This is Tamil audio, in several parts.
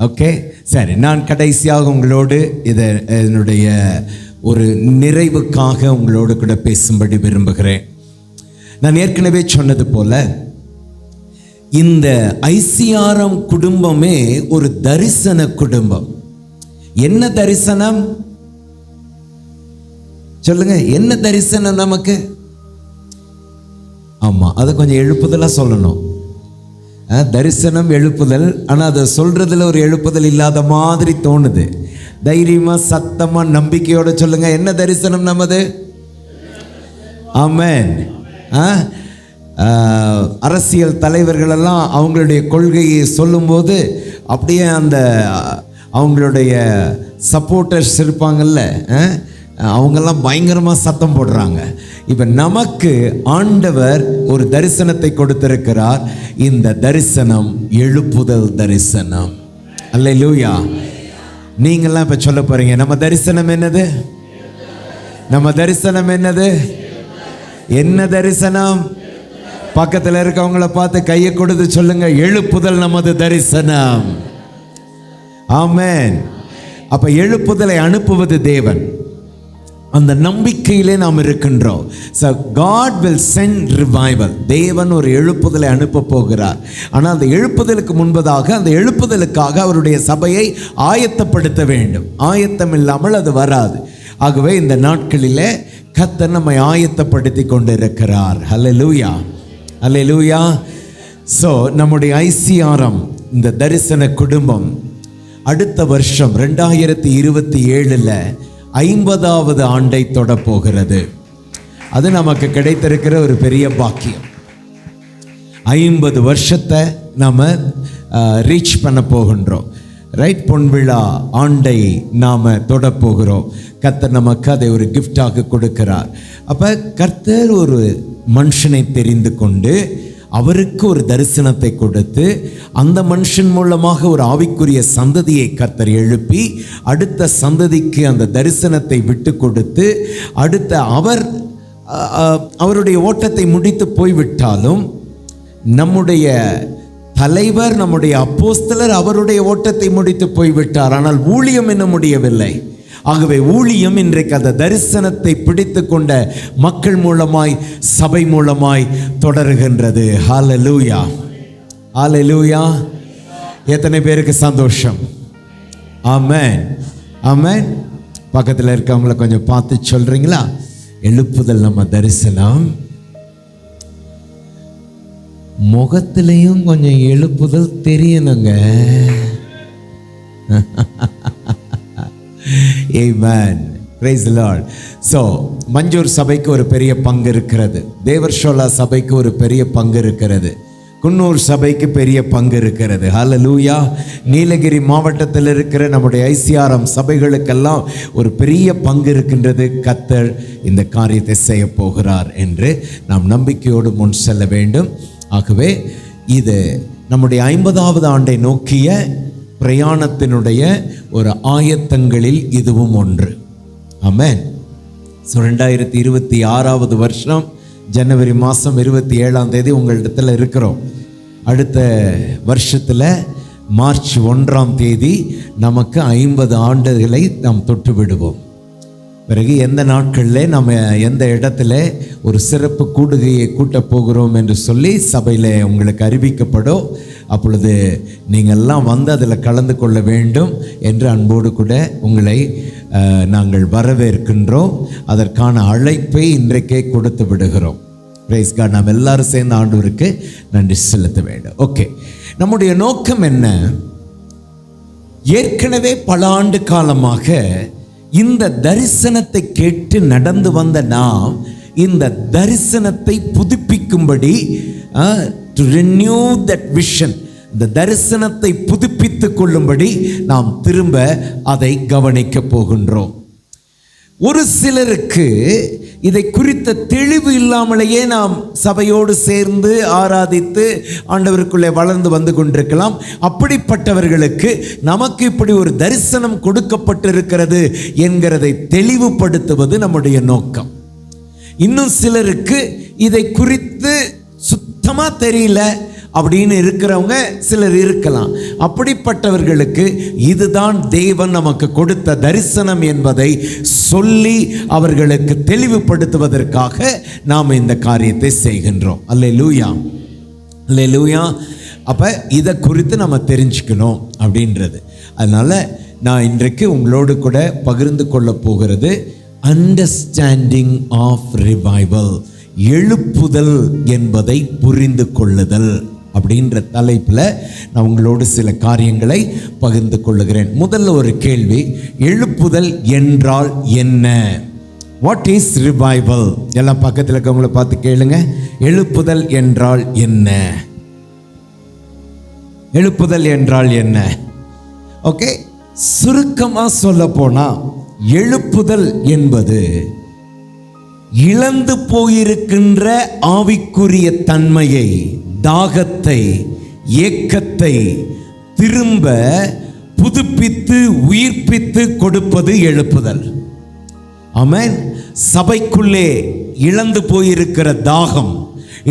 ஓகே, சரி. நான் கடைசியாக உங்களோடு என்னுடைய ஒரு நிறைவுக்காக உங்களோடு கூட பேசும்படி விரும்புகிறேன். நான் ஏற்கனவே சொன்னது போல இந்த ஐசிஆர்எம் குடும்பமே ஒரு தரிசன குடும்பம். என்ன தரிசனம் சொல்லுங்க? என்ன தரிசனம் நமக்கு? ஆமா, அதை கொஞ்சம் எழுப்புதலா சொல்லணும். தரிசனம் எழுப்புதல், ஆனா அதை சொல்றதுல ஒரு எழுப்புதல் இல்லாத மாதிரி தோணுது. தைரியமா சத்தமா நம்பிக்கையோட சொல்லுங்க, என்ன தரிசனம் நமது? ஆமென். அரசியல் தலைவர்கள் எல்லாம் அவங்களுடைய கொள்கையை சொல்லும்போது அப்படியே அந்த அவங்களுடைய சப்போர்ட்டர்ஸ் இருப்பாங்கல்ல, அவங்கெல்லாம் பயங்கரமாக சத்தம் போடுறாங்க. இப்போ நமக்கு ஆண்டவர் ஒரு தரிசனத்தை கொடுத்திருக்கிறார். இந்த தரிசனம் எழுப்புதல் தரிசனம். அல்லேலூயா. நீங்கள்லாம் இப்போ சொல்ல போறீங்க, நம்ம தரிசனம் என்னது? நம்ம தரிசனம் என்னது? என்ன தரிசனம்? பக்கத்தில் இருக்கவங்கள பார்த்து கையை கொடுத்து சொல்லுங்க, எழுப்புதல் நமது தரிசனம். ஆமென். அப்ப எழுப்புதலை அனுப்புவது தேவன். அந்த நம்பிக்கையிலே நாம் இருக்கின்றோம். So God will send revival. தேவன் ஒரு எழுப்புதலை அனுப்ப போகிறார். ஆனால் அந்த எழுப்புதலுக்கு முன்பதாக அந்த எழுப்புதலுக்காக அவருடைய சபையை ஆயத்தப்படுத்த வேண்டும். ஆயத்தம் இல்லாமல் அது வராது. ஆகவே இந்த நாட்களிலே கர்த்தர் நம்மை ஆயத்தப்படுத்தி கொண்டிருக்கிறார். ஹல்லேலூயா, ஹல்லேலூயா. ஸோ நம்முடைய ஐசிஆர்எம் இந்த தரிசன குடும்பம் அடுத்த வருஷம் 2027 50வது ஆண்டை தொட போகிறது. அது நமக்கு கிடைத்திருக்கிற ஒரு பெரிய பாக்கியம். 50 வருஷத்தை நாம் ரீச் பண்ண போகின்றோம். ரைட், பொன்விழா ஆண்டை நாம் தொட போகிறோம். கர்த்தர் நமக்கு அதை ஒரு கிஃப்டாக கொடுக்கிறார். அப்போ கர்த்தர் ஒரு மனுஷனை தெரிந்து கொண்டு அவருக்கு ஒரு தரிசனத்தை கொடுத்து அந்த மனுஷன் மூலமாக ஒரு ஆவிக்குரிய சந்ததியை கர்த்தர் எழுப்பி அடுத்த சந்ததிக்கு அந்த தரிசனத்தை விட்டு கொடுத்து அடுத்த அவருடைய ஓட்டத்தை முடித்து போய்விட்டாலும் நம்முடைய தலைவர், நம்முடைய அப்போஸ்தலர் அவருடைய ஓட்டத்தை முடித்து போய்விட்டார். ஆனால் ஊழியம் இன்னும் முடியவில்லை. ஆகவே ஊழியம் இன்றைக்கு அந்த தரிசனத்தை பிடித்து கொண்ட மக்கள் மூலமாய், சபை மூலமாய் தொடருகின்றது. ஹல்லேலூயா, ஹல்லேலூயா. எத்தனை பேருக்கு சந்தோஷம்? ஆமென், ஆமென். பக்கத்தில் இருக்கவங்கள கொஞ்சம் பார்த்து சொல்றீங்களா? எழுப்புதல் நம்ம தரிசனம். முகத்திலையும் கொஞ்சம் எழுப்புதல் தெரியணுங்க. Amen. Praise the Lord. So Manjoor சபைக்கு ஒரு பெரிய பங்கு இருக்கிறது. தேவர்ஷோலா சபைக்கு ஒரு பெரிய பங்கு இருக்கிறது. குன்னூர் சபைக்கு பெரிய பங்கு இருக்கிறது. ஹல்லேலூயா. நீலகிரி மாவட்டத்தில் இருக்கிற நம்முடைய ஐசிஆர்எம் சபைகளுக்கெல்லாம் ஒரு பெரிய பங்கு இருக்கின்றது. கர்த்தர் இந்த காரியத்தை செய்ய போகிறார் என்று நாம் நம்பிக்கையோடு முன் செல்ல வேண்டும். ஆகவே இது நம்முடைய 50வது ஆண்டை நோக்கிய பிரயாணத்தினுடைய ஒரு ஆயத்தங்களில் இதுவும் ஒன்று. ஆமென். ஸோ 2026வது வருஷம் ஜனவரி மாதம் 27 உங்களிடத்தில் இருக்கிறோம். அடுத்த வருஷத்தில் மார்ச் 1 நமக்கு 50 ஆண்டுகளை நாம் தொட்டு விடுவோம். பிறகு எந்த நாட்களில் நம்ம எந்த இடத்துல ஒரு சிறப்பு கூடுகையை கூட்டப் போகிறோம் என்று சொல்லி சபையில் உங்களுக்கு அறிவிக்கப்படும். அப்பொழுது நீங்கள்லாம் வந்து அதில் கலந்து கொள்ள வேண்டும் என்று அன்போடு கூட உங்களை நாங்கள் வரவேற்கின்றோம். அதற்கான அழைப்பை இன்றைக்கே கொடுத்து விடுகிறோம். Praise God. நாம் எல்லாரும் சேர்ந்து ஆண்டவருக்கு நன்றி செலுத்த வேண்டும். ஓகே, நம்முடைய நோக்கம் என்ன? ஏற்கனவே பல ஆண்டு காலமாக இந்த தரிசனத்தை கேட்டு நடந்து வந்த நாம் இந்த தரிசனத்தை புதுப்பிக்கும்படி, to renew that vision, இந்த தரிசனத்தை புதுப்பித்துக் கொள்ளும்படி நாம் திரும்ப அதை கவனிக்க போகின்றோம். ஒரு சிலருக்கு இதை குறித்த தெளிவு இல்லாமலேயே நாம் சபையோடு சேர்ந்து ஆராதித்து ஆண்டவருக்குள்ளே வளர்ந்து வந்து கொண்டிருக்கலாம். அப்படிப்பட்டவர்களுக்கு நமக்கு இப்படி ஒரு தரிசனம் கொடுக்கப்பட்டிருக்கிறது என்கிறதை தெளிவுபடுத்துவது நம்முடைய நோக்கம். இன்னும் சிலருக்கு இதை குறித்து சுத்தமாக தெரியல, அப்படின்னு இருக்கிறவங்க சிலர் இருக்கலாம். அப்படிப்பட்டவர்களுக்கு இதுதான் தேவன் நமக்கு கொடுத்த தரிசனம் என்பதை சொல்லி அவர்களுக்கு தெளிவுபடுத்துவதற்காக நாம் இந்த காரியத்தை செய்கின்றோம். அல்லேலூயா, அல்லேலூயா. அப்போ இதை குறித்து நம்ம தெரிஞ்சுக்கணும் அப்படின்றது. அதனால் நான் இன்றைக்கு உங்களோடு கூட பகிர்ந்து கொள்ள போகிறது அண்டர்ஸ்டாண்டிங் ஆஃப் ரிவைவல், எழுப்புதல் என்பதை புரிந்து கொள்ளுதல் அப்படின்ற தலைப்பில் நான் உங்களோடு சில காரியங்களை பகிர்ந்து கொள்ளுகிறேன். முதல்ல ஒரு கேள்வி, எழுப்புதல் என்றால் என்ன? What is revival? எல்லாம் பக்கத்தில் இருக்கவங்களை பார்த்து கேளுங்க, எழுப்புதல் என்றால் என்ன? எழுப்புதல் என்றால் என்ன? ஓகே, சுருக்கமாக சொல்ல போனா எழுப்புதல் என்பது இழந்து போயிருக்கின்ற ஆவிக்குரிய தன்மையை, தாகத்தை, ஏக்கத்தை திரும்ப புதுப்பித்து உயிர்ப்பித்து கொடுப்பது எழுப்புதல். ஆமென். சபைக்குள்ளே இழந்து போயிருக்கிற தாகம்,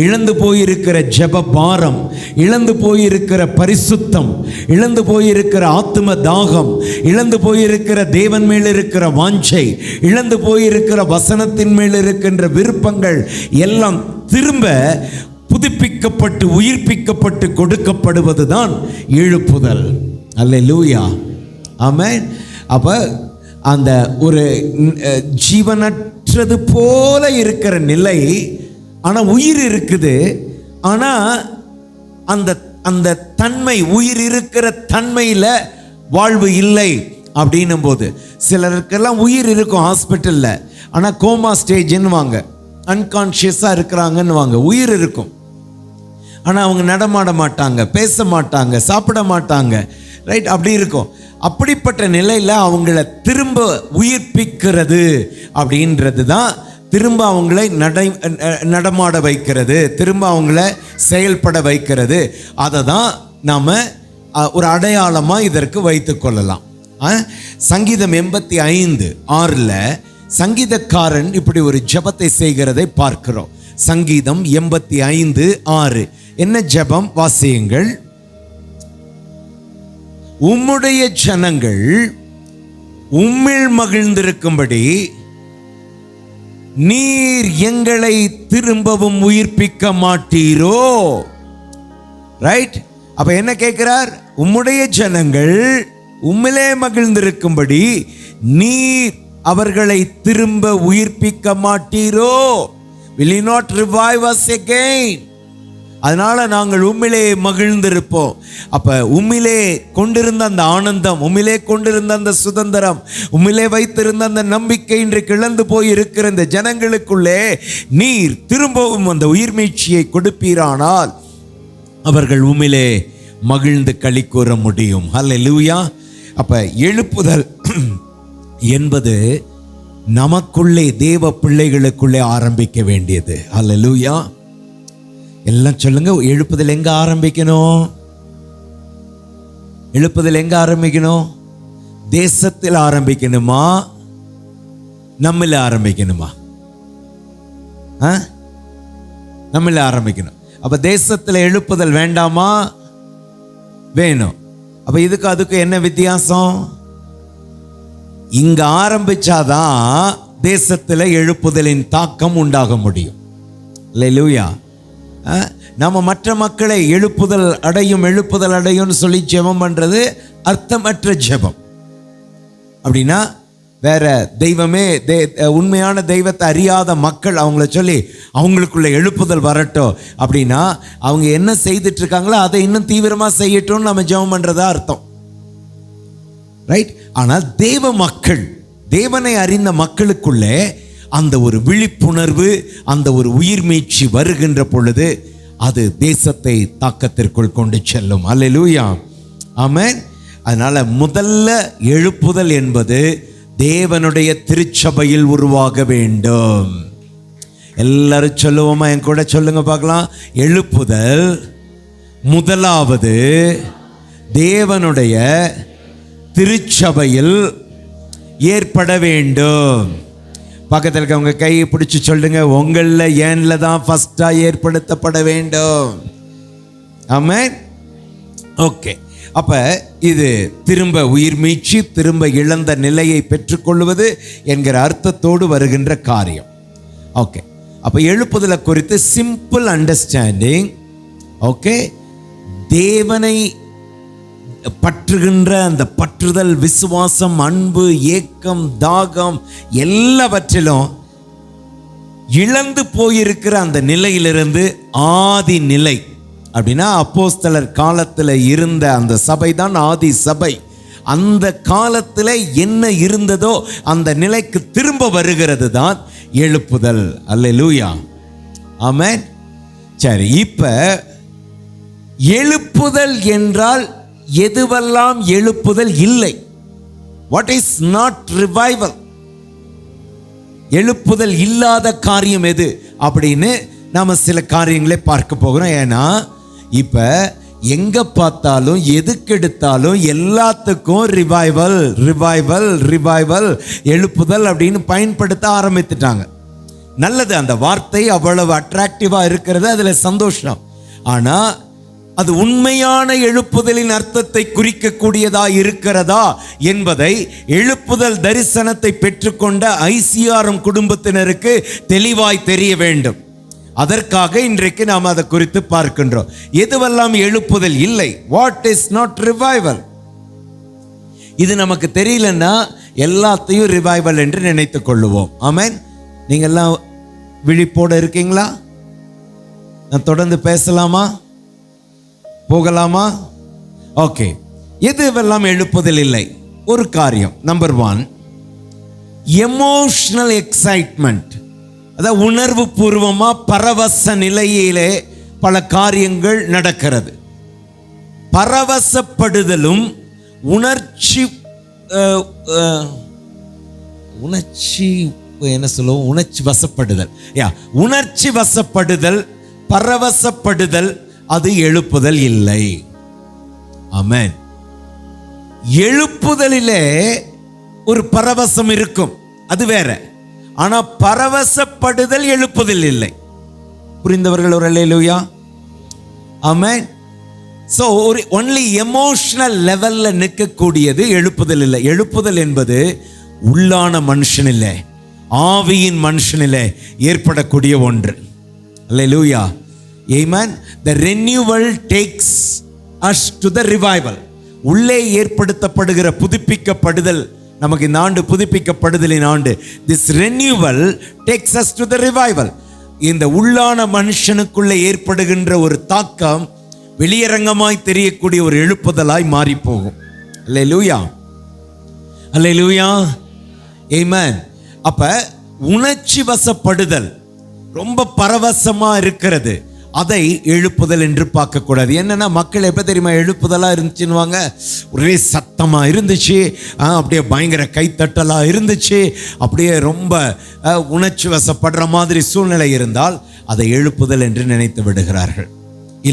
இழந்து போயிருக்கிற ஜெப பாரம், இழந்து போயிருக்கிற பரிசுத்தம், இழந்து போயிருக்கிற ஆத்தும தாகம், இழந்து போயிருக்கிற தேவன் மேல் இருக்கிற வாஞ்சை, இழந்து போயிருக்கிற வசனத்தின் மேல் இருக்கின்ற விருப்பங்கள் எல்லாம் திரும்ப புதுப்பிக்கப்பட்டு உயிர்ப்பிக்கப்பட்டு கொடுக்கப்படுவது தான் எழுப்புதல். அல்லேலூயா, ஆமென். அப்போ அந்த ஒரு ஜீவனற்றது போல இருக்கிற நிலை, ஆனால் உயிர் இருக்குது, ஆனால் அந்த அந்த தன்மை, உயிர் இருக்கிற தன்மையில் வாழ்வு இல்லை அப்படின்னும் போது, சிலருக்கெல்லாம் உயிர் இருக்கும் ஹாஸ்பிட்டலில், ஆனால் கோமா ஸ்டேஜ்ன்னு வாங்க, அன்கான்ஷியஸாக இருக்கிறாங்கன்னு வாங்க, உயிர் இருக்கும் ஆனால் அவங்க நடமாட மாட்டாங்க, பேச மாட்டாங்க, சாப்பிட மாட்டாங்க, ரைட்? அப்படி இருக்கும். அப்படிப்பட்ட நிலையில் அவங்கள திரும்ப உயிர்ப்பிக்கிறது அப்படின்றது தான் திரும்ப அவங்களை நடமாட வைக்கிறது, திரும்ப அவங்கள செயல்பட வைக்கிறது. அதை தான் நாம் ஒரு அடையாளமாக இதற்கு வைத்து கொள்ளலாம். சங்கீதம் 85:6 சங்கீதக்காரன் இப்படி ஒரு ஜெபத்தை செய்கிறதை பார்க்கிறோம். சங்கீதம் 85:6 என்ன ஜெபம்? வாசியுங்கள். உம்முடைய ஜனங்கள் உம்மில் மகிழ்ந்திருக்கும்படி நீர் எங்களை திரும்பவும் உயிர்ப்பிக்க மாட்டீரோ? ரைட்? அப்ப என்ன கேட்கிறார்? உம்முடைய ஜனங்கள் உம்மிலே மகிழ்ந்திருக்கும்படி நீர் அவர்களை திரும்ப உயிர்ப்பிக்க மாட்டீரோ? will you not revive us again? அதனால நாங்கள் உம்மிலே மகிழ்ந்திருப்போம். அப்ப உம்மிலே கொண்டிருந்த அந்த ஆனந்தம், உம்மிலே கொண்டிருந்த அந்த சுதந்திரம், உம்மிலே வைத்திருந்த அந்த நம்பிக்கை இன்றைக்கு இழந்து போய் இருக்கிற இந்த ஜனங்களுக்குள்ளே நீர் திரும்பவும் அந்த உயிர் மீட்சியை கொடுப்பீரானால் அவர்கள் உம்மிலே மகிழ்ந்து களி கூற முடியும். அல்லேலூயா. அப்ப எழுப்புதல் என்பது நமக்குள்ளே, தேவ பிள்ளைகளுக்குள்ளே ஆரம்பிக்க வேண்டியது. அல்லேலூயா. எல்லாம் சொல்லுங்க, எழுப்புதல் எங்க ஆரம்பிக்கணும்? எழுப்புதல் எங்க ஆரம்பிக்கணும்? தேசத்தில் ஆரம்பிக்கணுமா, நம்மள ஆரம்பிக்கணுமா? நம்மள ஆரம்பிக்கணும். அப்ப தேசத்தில் எழுப்புதல் வேண்டாமா? வேணும். அப்ப இதுக்கு அதுக்கு என்ன வித்தியாசம்? இங்க ஆரம்பிச்சாதான் தேசத்தில் எழுப்புதலின் தாக்கம் உண்டாக முடியும். அல்லேலூயா. நம்ம மற்ற மக்களை எழுப்புதல் அடையும் சொல்லி ஜெபம் பண்றது அர்த்தமற்ற ஜெபம். அப்படின்னா வேற தெய்வமே, உண்மையான தெய்வத்தை அறியாத மக்கள் அவங்கள சொல்லி அவங்களுக்குள்ள எழுப்புதல் வரட்டும் அப்படின்னா அவங்க என்ன செய்துட்டு இருக்காங்களோ அதை இன்னும் தீவிரமா செய்யட்டும்னு நம்ம ஜெபம் பண்றதா அர்த்தம். ரைட்? ஆனால் தேவ மக்கள், தேவனை அறிந்த மக்களுக்குள்ளே அந்த ஒரு விழிப்புணர்வு, அந்த ஒரு உயிர் மீட்சி வருகின்ற பொழுது அது தேசத்தை தாக்கத்திற்குள் கொண்டு செல்லும். அல்லேலூயா, ஆமென். அதனால முதல்ல எழுப்புதல் என்பது தேவனுடைய திருச்சபையில் உருவாக வேண்டும். எல்லாரும் சொல்லுவோமா? என் கூட சொல்லுங்க பார்க்கலாம். எழுப்புதல் முதலாவது தேவனுடைய திருச்சபையில் ஏற்பட வேண்டும். பக்கத்தில் இருக்கவங்க கையை பிடிச்சி சொல்லுங்க, உங்களில் ஏன்ல தான் ஃபர்ஸ்டா ஏற்படுத்தப்பட வேண்டும். ஆமென். ஓகே, அப்ப இது திரும்ப உயிர் மீட்சி, திரும்ப இழந்த நிலையை பெற்றுக்கொள்வது என்கிற அர்த்தத்தோடு வருகின்ற காரியம். ஓகே, அப்ப எழுப்புதலை குறித்து சிம்பிள் அண்டர்ஸ்டாண்டிங். ஓகே, தேவனை பற்றுகின்ற அந்த பற்றுதல், விசுவாசம், அன்பு, ஏக்கம், தாகம் எல்லாவற்றிலும் இழந்து போயிருக்கிற அந்த நிலையிலிருந்து ஆதி நிலை அப்படின்னா அப்போஸ்தலர் காலத்தில் இருந்த அந்த சபை தான் ஆதி சபை. அந்த காலத்தில் என்ன இருந்ததோ அந்த நிலைக்கு திரும்ப வருகிறது தான் எழுப்புதல். அல்லேலூயா, ஆமென். சரி, இப்ப எழுப்புதல் என்றால் எதுவெல்லாம் எழுப்புதல் இல்லை? What is not revival? எழுப்புதல் இல்லாத காரியம் எது அப்படின்னு நாம சில காரியங்களை பார்க்க போகிறோம். ஏன்னா இப்ப எங்க பார்த்தாலும் எதுக்கெடுத்தாலும் எல்லாத்துக்கும் ரிவைவல் ரிவைவல் ரிவைவல், எழுப்புதல் அப்படின்னு பயன்படுத்த ஆரம்பித்துட்டாங்க. நல்லது, அந்த வார்த்தை அவ்வளவு அட்ராக்டிவா இருக்கிறது, அதுல சந்தோஷம். ஆனா அது உண்மையான எழுப்புதலின் அர்த்தத்தை குறிக்கக்கூடியதா இருக்கிறதா என்பதை எழுப்புதல் தரிசனத்தை பெற்றுக்கொண்ட ICRM குடும்பத்தினருக்கு தெளிவாய் தெரிய வேண்டும். அதற்காக இன்றைக்கு நாம் அதை குறித்து பார்க்கின்றோம். எதுவெல்லாம் எழுப்புதல் இல்லை? What is not revival? இது நமக்கு தெரியலன்னா எல்லாத்தையும் ரிவைவல் என்று நினைத்துக் கொள்ளுவோம். ஆமென். நீங்க எல்லாம் விழிப்போட இருக்கீங்களா? நான் தொடர்ந்து பேசலாமா, போகலாமா? ஓகே, எதுவெல்லாம் எழுப்புதல் இல்லை? ஒரு காரியம், நம்பர் 1, எமோஷனல் எக்ஸைட்மெண்ட். அதாவது உணர்வு பூர்வமா பரவச நிலையிலே பல காரியங்கள் நடக்கிறது. பரவசப்படுதலும் உணர்ச்சி என்ன சொல்லுவோம், உணர்ச்சி வசப்படுதல். உணர்ச்சி வசப்படுதல், பரவசப்படுதல், அது எழுப்புதல் இல்லை. ஆமென். எழுப்புதலிலே ஒரு பரவசம் இருக்கும், அது வேற. ஆனா பரவசப்படுதல் எழுப்புதல் இல்லை. புரிந்தவர்கள் ஒரு அல்லேலூயா, ஆமென். சோ ஒரு ஒன்லி எமோஷனல் லெவல்ல நிற்கக்கூடியது எழுப்புதல் இல்லை. எழுப்புதல் என்பது உள்ளான மனுஷனிலே, ஆவியின் மனுஷனிலே ஏற்படக்கூடிய ஒன்று. அல்லேலூயா, ஆமென். The renewal takes us to the revival. உள்ளே ஏற்படுத்தப்படுகிற புதுப்பிக்கப்படுதல், நமக்கு இந்த ஆண்டு புதுப்பிக்கப்படுதலின் ஆண்டு. This renewal takes us to the revival. இந்த உள்ளான மனுஷனுக்குள்ளே ஏற்படுகின்ற ஒரு தாக்கம் வெளியரங்கமாய் தெரியக்கூடிய ஒரு எழுப்புதலாய் மாறி போகும். அல்லேலூயா, அல்லேலூயா, ஆமென். அப்ப உணர்ச்சி வசப்படுதல், ரொம்ப பரவசமா இருக்கிறது, அதை எழுப்புதல் என்று பார்க்க கூடாது. என்னன்னா மக்கள் எப்ப தெரியுமா எழுப்புதலா இருந்துச்சுன்னுவாங்க, ஒரே சத்தமா இருந்துச்சு, அப்படியே பயங்கர கைத்தட்டலா இருந்துச்சு, அப்படியே ரொம்ப உணர்ச்சி வசப்படுற மாதிரி சூழ்நிலை இருந்தால் அதை எழுப்புதல் என்று நினைத்து விடுகிறார்கள்.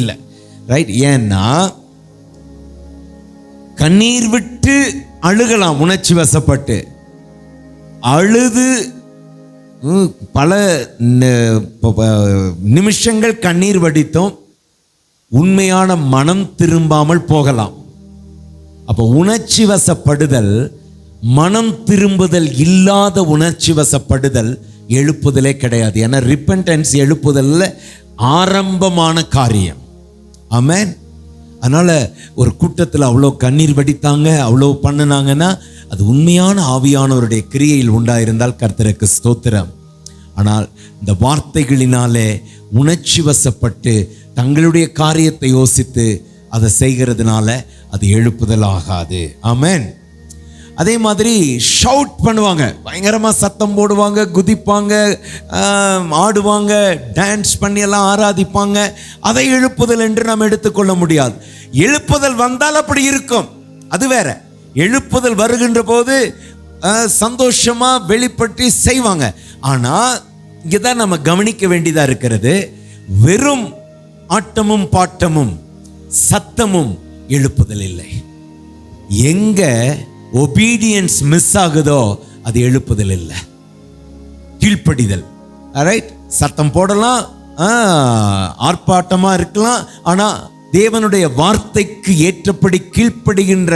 இல்லை, ரைட்? ஏன்னா கண்ணீர் விட்டு அழுகலாம், உணர்ச்சி வசப்பட்டு அழுது பல நிமிஷங்கள் கண்ணீர் வடித்தும் உண்மையான மனம் திரும்பாமல் போகலாம். அப்போ உணர்ச்சி வசப்படுதல், மனம் திரும்புதல் இல்லாத உணர்ச்சி வசப்படுதல் எழுப்புதலே கிடையாது. ஏன்னா ரிப்பெண்டன்ஸ் எழுப்புதல்ல ஆரம்பமான காரியம். ஆமென். அதனால ஒரு கூட்டத்தில் அவ்வளோ கண்ணீர் வடித்தாங்க, அவ்வளோ பண்ணினாங்கன்னா அது உண்மையான ஆவியானவருடைய கிரியையில் உண்டாயிருந்தால் கர்த்தருக்கு ஸ்தோத்திரம். ஆனால் இந்த வார்த்தைகளினாலே உணர்ச்சி வசப்பட்டு தங்களுடைய காரியத்தை யோசித்து அதை செய்கிறதுனால அது எழுப்புதல் ஆகாது. ஆமென். அதே மாதிரி ஷவுட் பண்ணுவாங்க, பயங்கரமா சத்தம் போடுவாங்க, குதிப்பாங்க, ஆடுவாங்க, டான்ஸ் பண்ணி எல்லாம் ஆராதிப்பாங்க, அதை எழுப்புதல் என்று நாம் எடுத்துக்கொள்ள முடியாது. எழுப்புதல் வந்தால் அப்படி இருக்கும், அது வேற. எழுப்புதல் வருகின்ற போது சந்தோஷமா வெளிப்பட்டு செய்வாங்க. ஆனா இங்கதான் நம்ம கவனிக்க வேண்டியதா இருக்கிறது, வெறும் ஆட்டமும் பாட்டமும் சத்தமும் எழுப்புதல் இல்லை. எங்க ஒபீடியன்ஸ் மிஸ் ஆகுதோ அது எழுப்புதல் இல்லை, கீழ்ப்படிதல். ரைட்? சத்தம் போடலாம், ஆர்ப்பாட்டமா இருக்கலாம், ஆனா தேவனுடைய வார்த்தைக்கு ஏற்றபடி கீழ்ப்படுகின்ற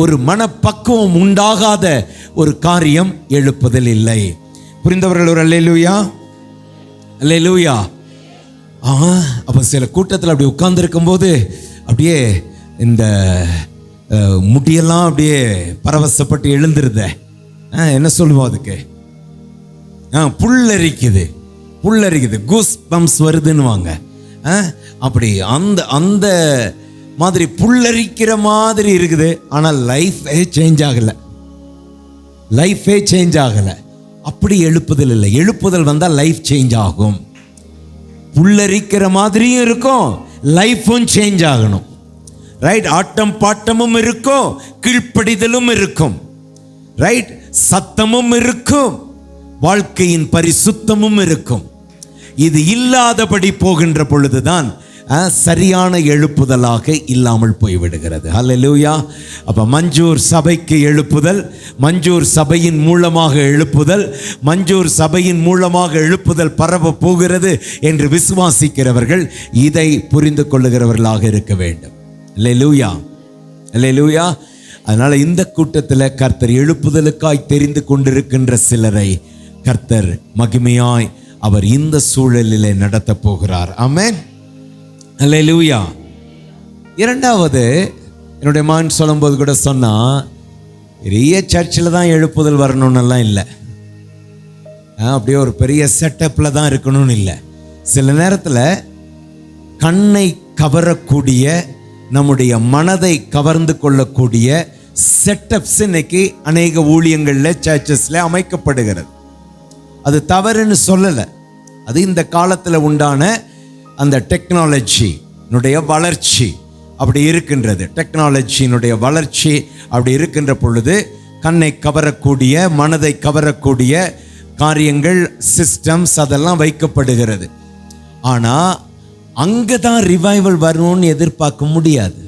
ஒரு மனப்பக்குவம் உண்டாகாத ஒரு காரியம் எழுப்புதல் இல்லை. புரிந்தவர்கள் ஒரு அல்லேலூயா, அல்லேலூயா. அப்போ சில கூட்டத்தில் அப்படி உட்கார்ந்துருக்கும் போது அப்படியே இந்த முடியெல்லாம் அப்படியே பரவசப்பட்டு எழுந்துருத, என்ன சொல்லுவோம் அதுக்கு, புல்லரிக்குது, புல்லரிக்குது, கூஸ் பம்ப்ஸ் வருதுன்னுவாங்க. அப்படி அந்த அந்த மாதிரி புல்லரிக்கிற மாதிரி இருக்குது. ஆனால் லைஃபே சேஞ்ச் ஆகலை, லைஃபே சேஞ்ச் ஆகலை. அப்படி எழுப்புதல் இல்லை. எழுப்புதல் வந்தால் லைஃப் சேஞ்ச் ஆகும். புல்லரிக்கிற மாதிரியும் இருக்கும், லைஃபும் சேஞ்ச் ஆகணும். ரைட்? ஆட்டம் பாட்டமும் இருக்கும், கீழ்ப்படிதலும் இருக்கும். ரைட்? சத்தமும் இருக்கும், வாழ்க்கையின் பரிசுத்தமும் இருக்கும். இது இல்லாதபடி போகின்ற பொழுதுதான் சரியான எழுப்புதலாக இல்லாமல் போய்விடுகிறது. ஹல்லேலூயா. அப்ப மஞ்சூர் சபைக்கு எழுப்புதல், மஞ்சூர் சபையின் மூலமாக எழுப்புதல், மஞ்சூர் சபையின் மூலமாக எழுப்புதல் பரவ போகிறது என்று விசுவாசிக்கிறவர்கள் இதை புரிந்து கொள்ளுகிறவர்களாக இருக்க வேண்டும். அல்லேலூயா, அல்லேலூயா. அதனால இந்த கூட்டத்தில் கர்த்தர் எழுப்புதலுக்காய் தெரிந்து கொண்டிருக்கின்ற சிலரை கர்த்தர் மகிமையாய் அவர் இந்த சூழலிலே நடத்த போகிறார். ஆமென், அல்லேலூயா. இரண்டாவது, என்னுடைய மகன் சொல்லும்போது கூட சொன்னா, பெரிய சர்ச்சில் தான் எழுப்புதல் வரணும்னெல்லாம் இல்லை, அப்படியே ஒரு பெரிய செட்டப்பில் தான் இருக்கணும்னு இல்லை. சில நேரத்தில் கண்ணை கவரக்கூடிய, நம்முடைய மனதை கவர்ந்து கொள்ளக்கூடிய செட்டப்ஸ் இன்னைக்கு அநேக ஊழியங்களில் சர்ச்சஸில் அமைக்கப்படுகிறது. அது தவறுன்னு சொல்லலை. அது இந்த காலத்தில் உண்டான அந்த டெக்னாலஜியினுடைய வளர்ச்சி அப்படி இருக்கின்றது. டெக்னாலஜியினுடைய வளர்ச்சி அப்படி இருக்கின்ற பொழுது கண்ணை கவரக்கூடிய, மனதை கவரக்கூடிய காரியங்கள், சிஸ்டம்ஸ் அதெல்லாம் வைக்கப்படுகிறது. ஆனால் அங்கே தான் ரிவைவல் வரணும்னு எதிர்பார்க்க முடியாது.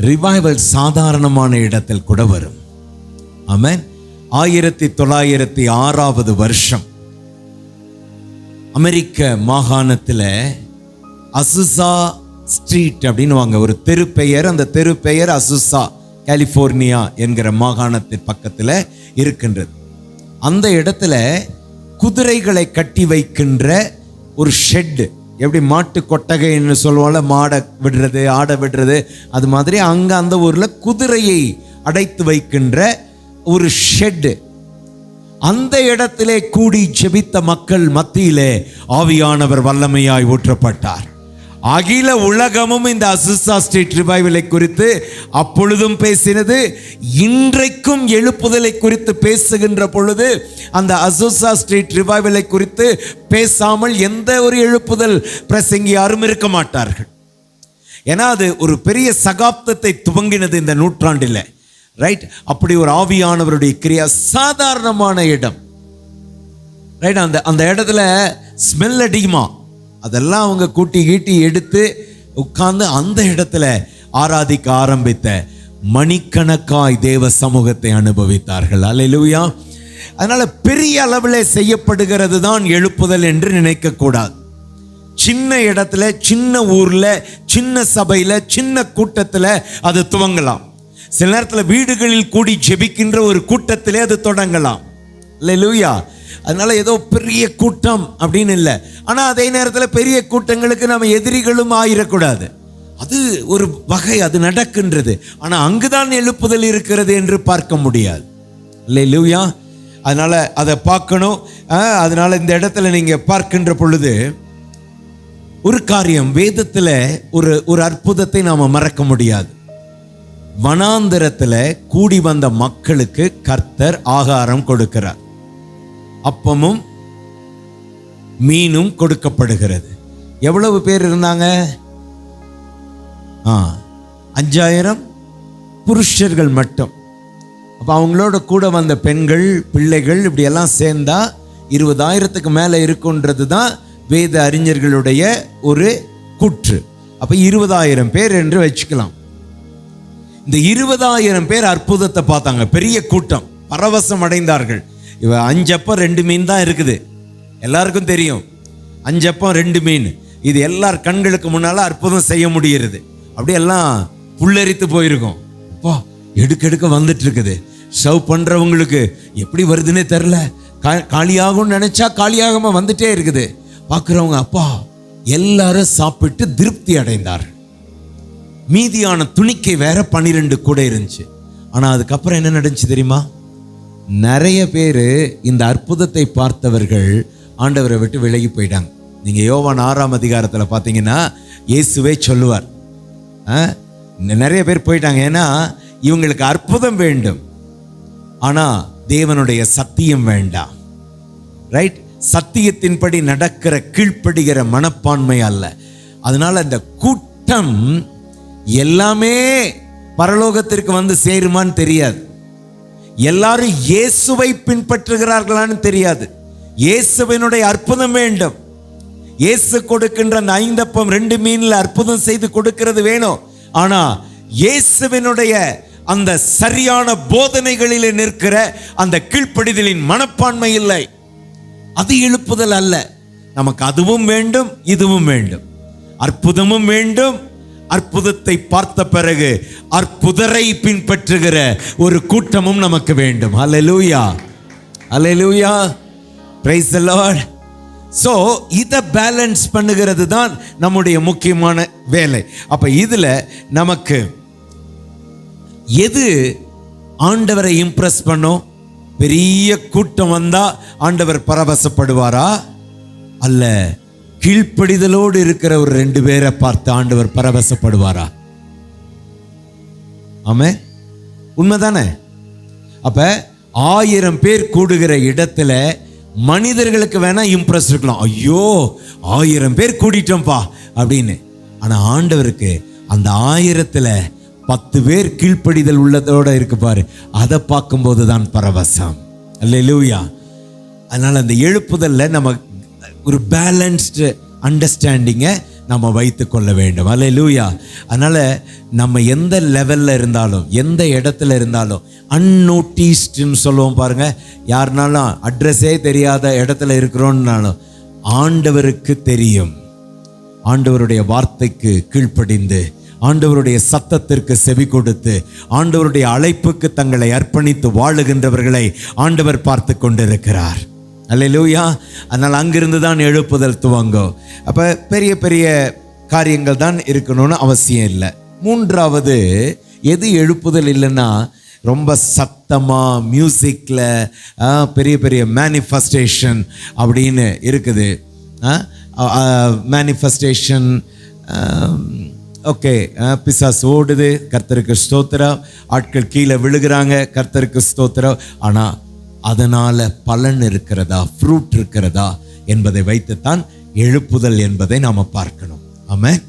ரிவைவல் சாதாரணமான இடத்தில் கூட வரும். ஆமென். 1906 அமெரிக்க மாகாணத்தில் அசுசா ஸ்ட்ரீட் அப்படின்னு வாங்க ஒரு தெரு பெயர். அந்த தெரு பெயர் அசுசா, கலிஃபோர்னியா என்கிற மாகாணத்தின் பக்கத்தில் இருக்கின்றது. அந்த இடத்துல குதிரைகளை கட்டி வைக்கின்ற ஒரு ஷெட்டு, எப்படி மாட்டு கொட்டகைன்னு சொல்லுவாங்க, மாடை விடுறது, ஆடை விடுறது, அது மாதிரி அங்கே அந்த ஊரில் குதிரையை அடைத்து வைக்கின்ற ஒரு ஷெட். அந்த இடத்திலே கூடி ஜெபித்த மக்கள் மத்தியிலே ஆவியானவர் வல்லமையாய் ஊற்றப்பட்டார். அகில உலகமும் இந்த அசுசா ஸ்ட்ரீட் ரிவைவலை குறித்து அப்பொழுதும் பேசினது. இன்றைக்கும் எழுப்புதலை குறித்து பேசுகின்ற பொழுது அந்த அசுசா ஸ்ட்ரீட் ரிவைவலை குறித்து பேசாமல் எந்த ஒரு எழுப்புதல் பிரசங்கியாரும் இருக்க மாட்டார்கள். ஏன்னா அது ஒரு பெரிய சகாப்தத்தை துவங்கினது இந்த நூற்றாண்டில். ரைட்? அப்படி ஒரு ஆவியானவருடைய கிரியா, சாதாரணமான இடம். ரைட்? அந்த இடத்துல ஸ்மெல் அடிக்குமா, அதெல்லாம் அவங்க கூட்டி கீட்டி எடுத்து உட்கார்ந்து அந்த இடத்துல ஆராதிக்க ஆரம்பித்த மணிக்கணக்காய் தேவ சமூகத்தை அனுபவித்தார்கள். அல்லேலூயா. அதனால பெரிய அளவில் செய்யப்படுகிறது தான் எழுப்புதல் என்று நினைக்க கூடாது. சின்ன இடத்துல, சின்ன ஊர்ல, சின்ன சபையில, சின்ன கூட்டத்தில் அது துவங்கலாம். சில நேரத்தில் வீடுகளில் கூடி ஜெபிக்கின்ற ஒரு கூட்டத்திலே அது தொடங்கலாம். அல்லேலூயா. அதனால ஏதோ பெரிய கூட்டம் அப்படின்னு இல்லை. ஆனால் அதே நேரத்தில் பெரிய கூட்டங்களுக்கு நம்ம எதிரிகளும் ஆயிடக்கூடாது. அது ஒரு வகை, அது நடக்கின்றது. ஆனால் அங்குதான் எழுப்புதல் இருக்கிறது என்று பார்க்க முடியாது. அல்லேலூயா. அதனால அதை பார்க்கணும். அதனால இந்த இடத்துல நீங்க பார்க்கின்ற பொழுது ஒரு காரியம், வேதத்தில் ஒரு அற்புதத்தை நாம மறக்க முடியாது. வனாந்தரத்தில் கூடி வந்த மக்களுக்கு கர்த்தர் ஆகாரம் கொடுக்கிறார். அப்பமும் மீனும் கொடுக்கப்படுகிறது. எவ்வளவு பேர் இருந்தாங்க? 5000 புருஷர்கள் மட்டும். அப்போ அவங்களோட கூட வந்த பெண்கள், பிள்ளைகள் இப்படி எல்லாம் சேர்ந்தா 20000க்கு மேலே இருக்குன்றது தான் வேத அறிஞர்களுடைய ஒரு கூற்று. அப்போ 20000 பேர் என்று வச்சுக்கலாம். இந்த 20000 பேர் அற்புதத்தை பார்த்தாங்க. பெரிய கூட்டம், பரவசம் அடைந்தார்கள். 5 அப்பம் 2 மீன் தான் இருக்குது, எல்லாருக்கும் தெரியும். 5 அப்பம் 2 மீன். இது எல்லார் கண்களுக்கு முன்னால அற்புதம் செய்ய முடிகிறது. அப்படியே எல்லாம் புல்லரித்து போயிருக்கும். அப்பா எடுக்க வந்துட்டு இருக்குது. சர்வ் பண்றவங்களுக்கு எப்படி வருதுன்னே தெரில. காலியாகும் நினைச்சா காலியாகாம வந்துட்டே இருக்குது. பார்க்குறவங்க அப்பா எல்லாரும் சாப்பிட்டு திருப்தி அடைந்தார். மீதியான துணிக்கை வேற 12 கூட இருந்துச்சு. ஆனா அதுக்கப்புறம் என்ன நடந்துச்சு தெரியுமா? நிறைய பேர் இந்த அற்புதத்தை பார்த்தவர்கள் ஆண்டவரை விட்டு விலகி போயிட்டாங்க. நீங்க யோவான் 6ஆம் அதிகாரத்தில் பார்த்தீங்கன்னா இயேசுவே சொல்லுவார், நிறைய பேர் போயிட்டாங்க. ஏன்னா இவங்களுக்கு அற்புதம் வேண்டும், ஆனா தேவனுடைய சத்தியம் வேண்டாம். ரைட்? சத்தியத்தின்படி நடக்கிற கீழ்ப்படுகிற மனப்பான்மை அல்ல. அதனால இந்த கூட்டம் எல்லாமே பரலோகத்திற்கு வந்து சேருமான்னு தெரியாது. எல்லாரும் இயேசுவை பின்பற்றுகிறார்களான்னு தெரியாது. இயேசுவினுடைய அற்புதம் வேண்டும். இயேசு கொடுக்கின்ற அந்த 5 அப்பம் 2 மீன்ல அற்புதம் செய்து கொடுக்கிறது வேணும். ஆனா இயேசுவினுடைய அந்த சரியான போதனைகளிலே நிற்கிற அந்த கீழ்ப்படிதலின் மனப்பான்மை இல்லை. அது எழுப்புதல் அல்ல. நமக்கு அதுவும் வேண்டும், இதுவும் வேண்டும். அற்புதமும் வேண்டும், அற்புதத்தை பார்த்த பிறகு அற்புதரை பின்பற்றுகிற ஒரு கூட்டமும் நமக்கு வேண்டும். ஹல்லேலூயா, ஹல்லேலூயா, பிரைஸ் தி லார்ட். சோ இத பேலன்ஸ் பண்ணுகிறது தான் நம்முடைய முக்கியமான வேலை. அப்ப இதுல நமக்கு எது ஆண்டவரை இம்ப்ரெஸ் பண்ணும்? பெரிய கூட்டம் வந்தா ஆண்டவர் பரவசப்படுவாரா? அல்ல கீழ்ப்படிதலோடு இருக்கிற ஒரு 2 பேரை பார்த்து ஆண்டவர் பரவசப்படுவாரா? ஆமே, உண்மைதானே? அப்ப 1000 பேர் கூடுகிற இடத்துல மனிதர்களுக்கு வேணா இம்ப்ரெஸ் இருக்கலாம், ஐயோ 1000 பேர் கூடிட்டோம்பா அப்படின்னு. ஆனா ஆண்டவருக்கு அந்த 1000த்துல 10 பேர் கீழ்ப்படிதல் உள்ளதோட இருக்கு பாரு, அதை பார்க்கும்போது தான் பரவசம். அல்லேலூயா. அதனால அந்த எழுப்புதல்ல நம்ம ஒரு பேலன்ஸ்டு அண்டர்ஸ்டாண்டிங்கை நம்ம வைத்து கொள்ள வேண்டும். அல்லேலூயா. அதனால நம்ம எந்த லெவல்ல இருந்தாலும், எந்த இடத்துல இருந்தாலும், அன்னோட்டிஸ்ட்னு சொல்லுவோம் பாருங்க. யாருனாலும் அட்ரஸே தெரியாத இடத்துல இருக்கிறோம்னாலும் ஆண்டவருக்கு தெரியும். ஆண்டவருடைய வார்த்தைக்கு கீழ்ப்படிந்து, ஆண்டவருடைய சத்தத்திற்கு செவி கொடுத்து, ஆண்டவருடைய அழைப்புக்கு தங்களை அர்ப்பணித்து வாழுகின்றவர்களை ஆண்டவர் பார்த்து கொண்டிருக்கிறார். அல்லேலூயா. அதனால் அங்கிருந்து தான் எழுப்புதல் துவங்கும். அப்போ பெரிய பெரிய காரியங்கள் தான் இருக்கணும்னு அவசியம் இல்லை. 3வது, எது எழுப்புதல் இல்லைன்னா ரொம்ப சத்தமாக மியூசிக்கில் பெரிய பெரிய மேனிஃபெஸ்டேஷன் அப்படின்னு இருக்குது. மேனிஃபெஸ்டேஷன் ஓகே, பிசாசு ஓடுது, கர்த்தருக்கு ஸ்தோத்திரம். ஆட்கள் கீழே விழுகிறாங்க, கர்த்தருக்கு ஸ்தோத்திரம். ஆனால் அதனால பலன் இருக்கிறதா, ஃப்ரூட் இருக்கிறதா என்பதை வைத்துத்தான் எழுப்புதல் என்பதை நாம் பார்க்கணும். ஆமென்.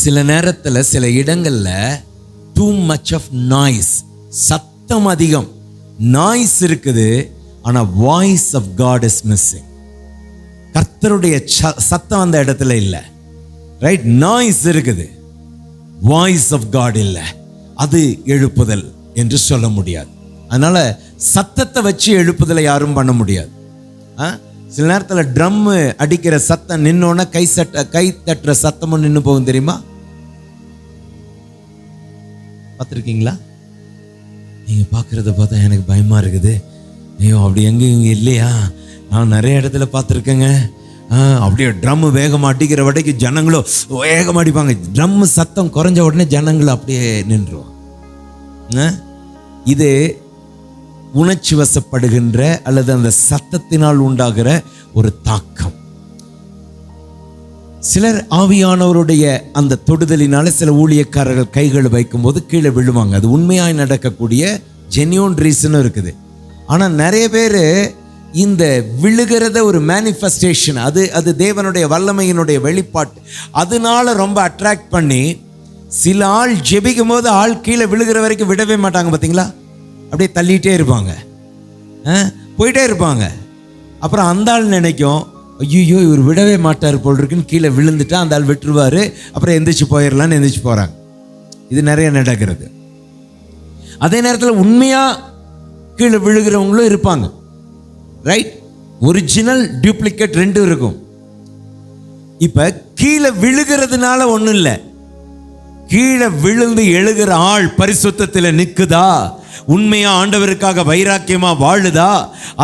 சில நேரத்தில் சில இடங்கள்ல டூ மச் ஆஃப் நாய்ஸ், சத்தம் அதிகம், நாய்ஸ் இருக்குது, ஆனால் voice of God is missing. கர்த்தருடைய சத்தம் அந்த இடத்துல இல்லை. ரைட்? நாய்ஸ் இருக்குது, வாய்ஸ் ஆஃப் காட் இல்லை. அது எழுப்புதல் என்று சொல்ல முடியாது. அதனால சத்தத்தை வச்சு எழுப்புதலை யாரும் பண்ண முடியாது. சில நேரத்தில் ட்ரம் அடிக்கிற சத்தம் நின்னோன்னா கை தட்டுற சத்தமும் நின்று போகும், தெரியுமா? பார்த்துருக்கீங்களா? நீங்க பார்க்கறத பார்த்தா எனக்கு பயமா இருக்குது. ஐயோ, அப்படி எங்க இல்லையா? நான் நிறைய இடத்துல பார்த்துருக்கேங்க. அப்படியே ட்ரம் வேகமாக அடிக்கிற வடைக்கு ஜனங்களும் வேகமாக அடிப்பாங்க. ட்ரம் சத்தம் குறைஞ்ச உடனே ஜனங்களும் அப்படியே நின்றுவாங்க. இது உணர்ச்சி வசப்படுகின்ற அல்லது அந்த சத்தத்தினால் உண்டாகிற ஒரு தாக்கம். சிலர் ஆவியானவருடைய அந்த தொடுதலினால சில ஊழியக்காரர்கள் கைகளை வைக்கும்போது கீழே விழுவாங்க. அது உண்மையாய் நடக்கக்கூடிய ஜென்யூன் ரீசனும் இருக்குது. ஆனால் நிறைய பேர் இந்த விழுகிறத ஒரு மேனிஃபெஸ்டேஷன், அது தேவனுடைய வல்லமையினுடைய வெளிப்பாட்டு, அதனால ரொம்ப அட்ராக்ட் பண்ணி சில ஆள் ஜெபிக்கும் போது ஆள் கீழே விழுகிற வரைக்கும் விடவே மாட்டாங்க. பார்த்தீங்களா? அப்படியே தள்ளிட்டே இருப்பாங்க, போயிட்டே இருப்பாங்க. அப்புறம் அந்த ஆள் நினைக்கும், ஐயோ இவர் விடவே மாட்டார் போல் இருக்குன்னு கீழே விழுந்துட்டா அந்த ஆள் விட்டுருவாரு, அப்புறம் எந்திரிச்சு போயிடலான்னு எந்திரிச்சு போகிறாங்க. இது நிறைய நடக்கிறது. அதே நேரத்தில் உண்மையாக கீழே விழுகிறவங்களும் இருப்பாங்க. ரைட்? ஒரிஜினல் டூப்ளிகேட் 2 இருக்கும். இப்ப கீழே விழுகிறதுனால ஒண்ணும் இல்லை. கீழே விழுந்து எழுகிற ஆள் பரிசுத்தத்தில் நிக்குதா, உண்மையா ஆண்டவருக்காக வைராக்கியமா வாழுதா,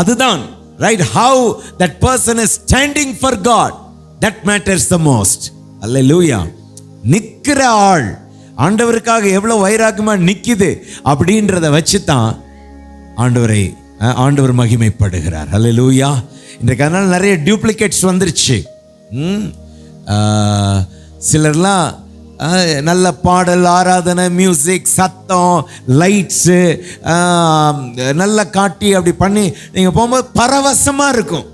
அதுதான் right. How that person is standing for God, that matters the most. அல்லேலூயா. நிக்கிற ஆள் ஆண்டவருக்காக எவ்வளவு வைராக்கியமா நிக்குது அப்படின்றத வச்சுதான் ஆண்டவர் மகிமைப்படுகிறார். அல்லேலூயா. இன்றைக்கு அதனால நிறைய டூப்ளிகேட்ஸ் வந்துருச்சு. சிலர்லாம் நல்ல பாடல், ஆராதனை, மியூசிக், சத்தம், லைட்ஸு நல்லா காட்டி அப்படி பண்ணி நீங்கள் போகும்போது பரவசமாக இருக்கும்.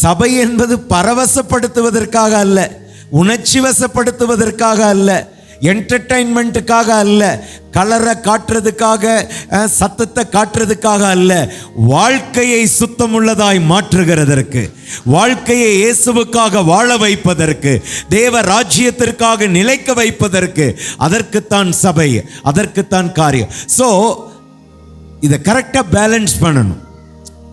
சபை என்பது பரவசப்படுத்துவதற்காக அல்ல, உணர்ச்சி வசப்படுத்துவதற்காக அல்ல, என்டர்டைன்மெண்ட்டுக்காக அல்ல, கலரை காட்டுறதுக்காக, சத்தத்தை காட்டுறதுக்காக அல்ல, வாழ்க்கையை சுத்தமுள்ளதாய் மாற்றுகிறதற்கு, வாழ்க்கையை இயேசுவுக்காக வாழ வைப்பதற்கு, தேவ ராஜ்யத்திற்காக நிலைக்க வைப்பதற்கு, அதற்குத்தான் சபை, அதற்குத்தான் காரியம். ஸோ இதை கரெக்டாக பேலன்ஸ் பண்ணணும்.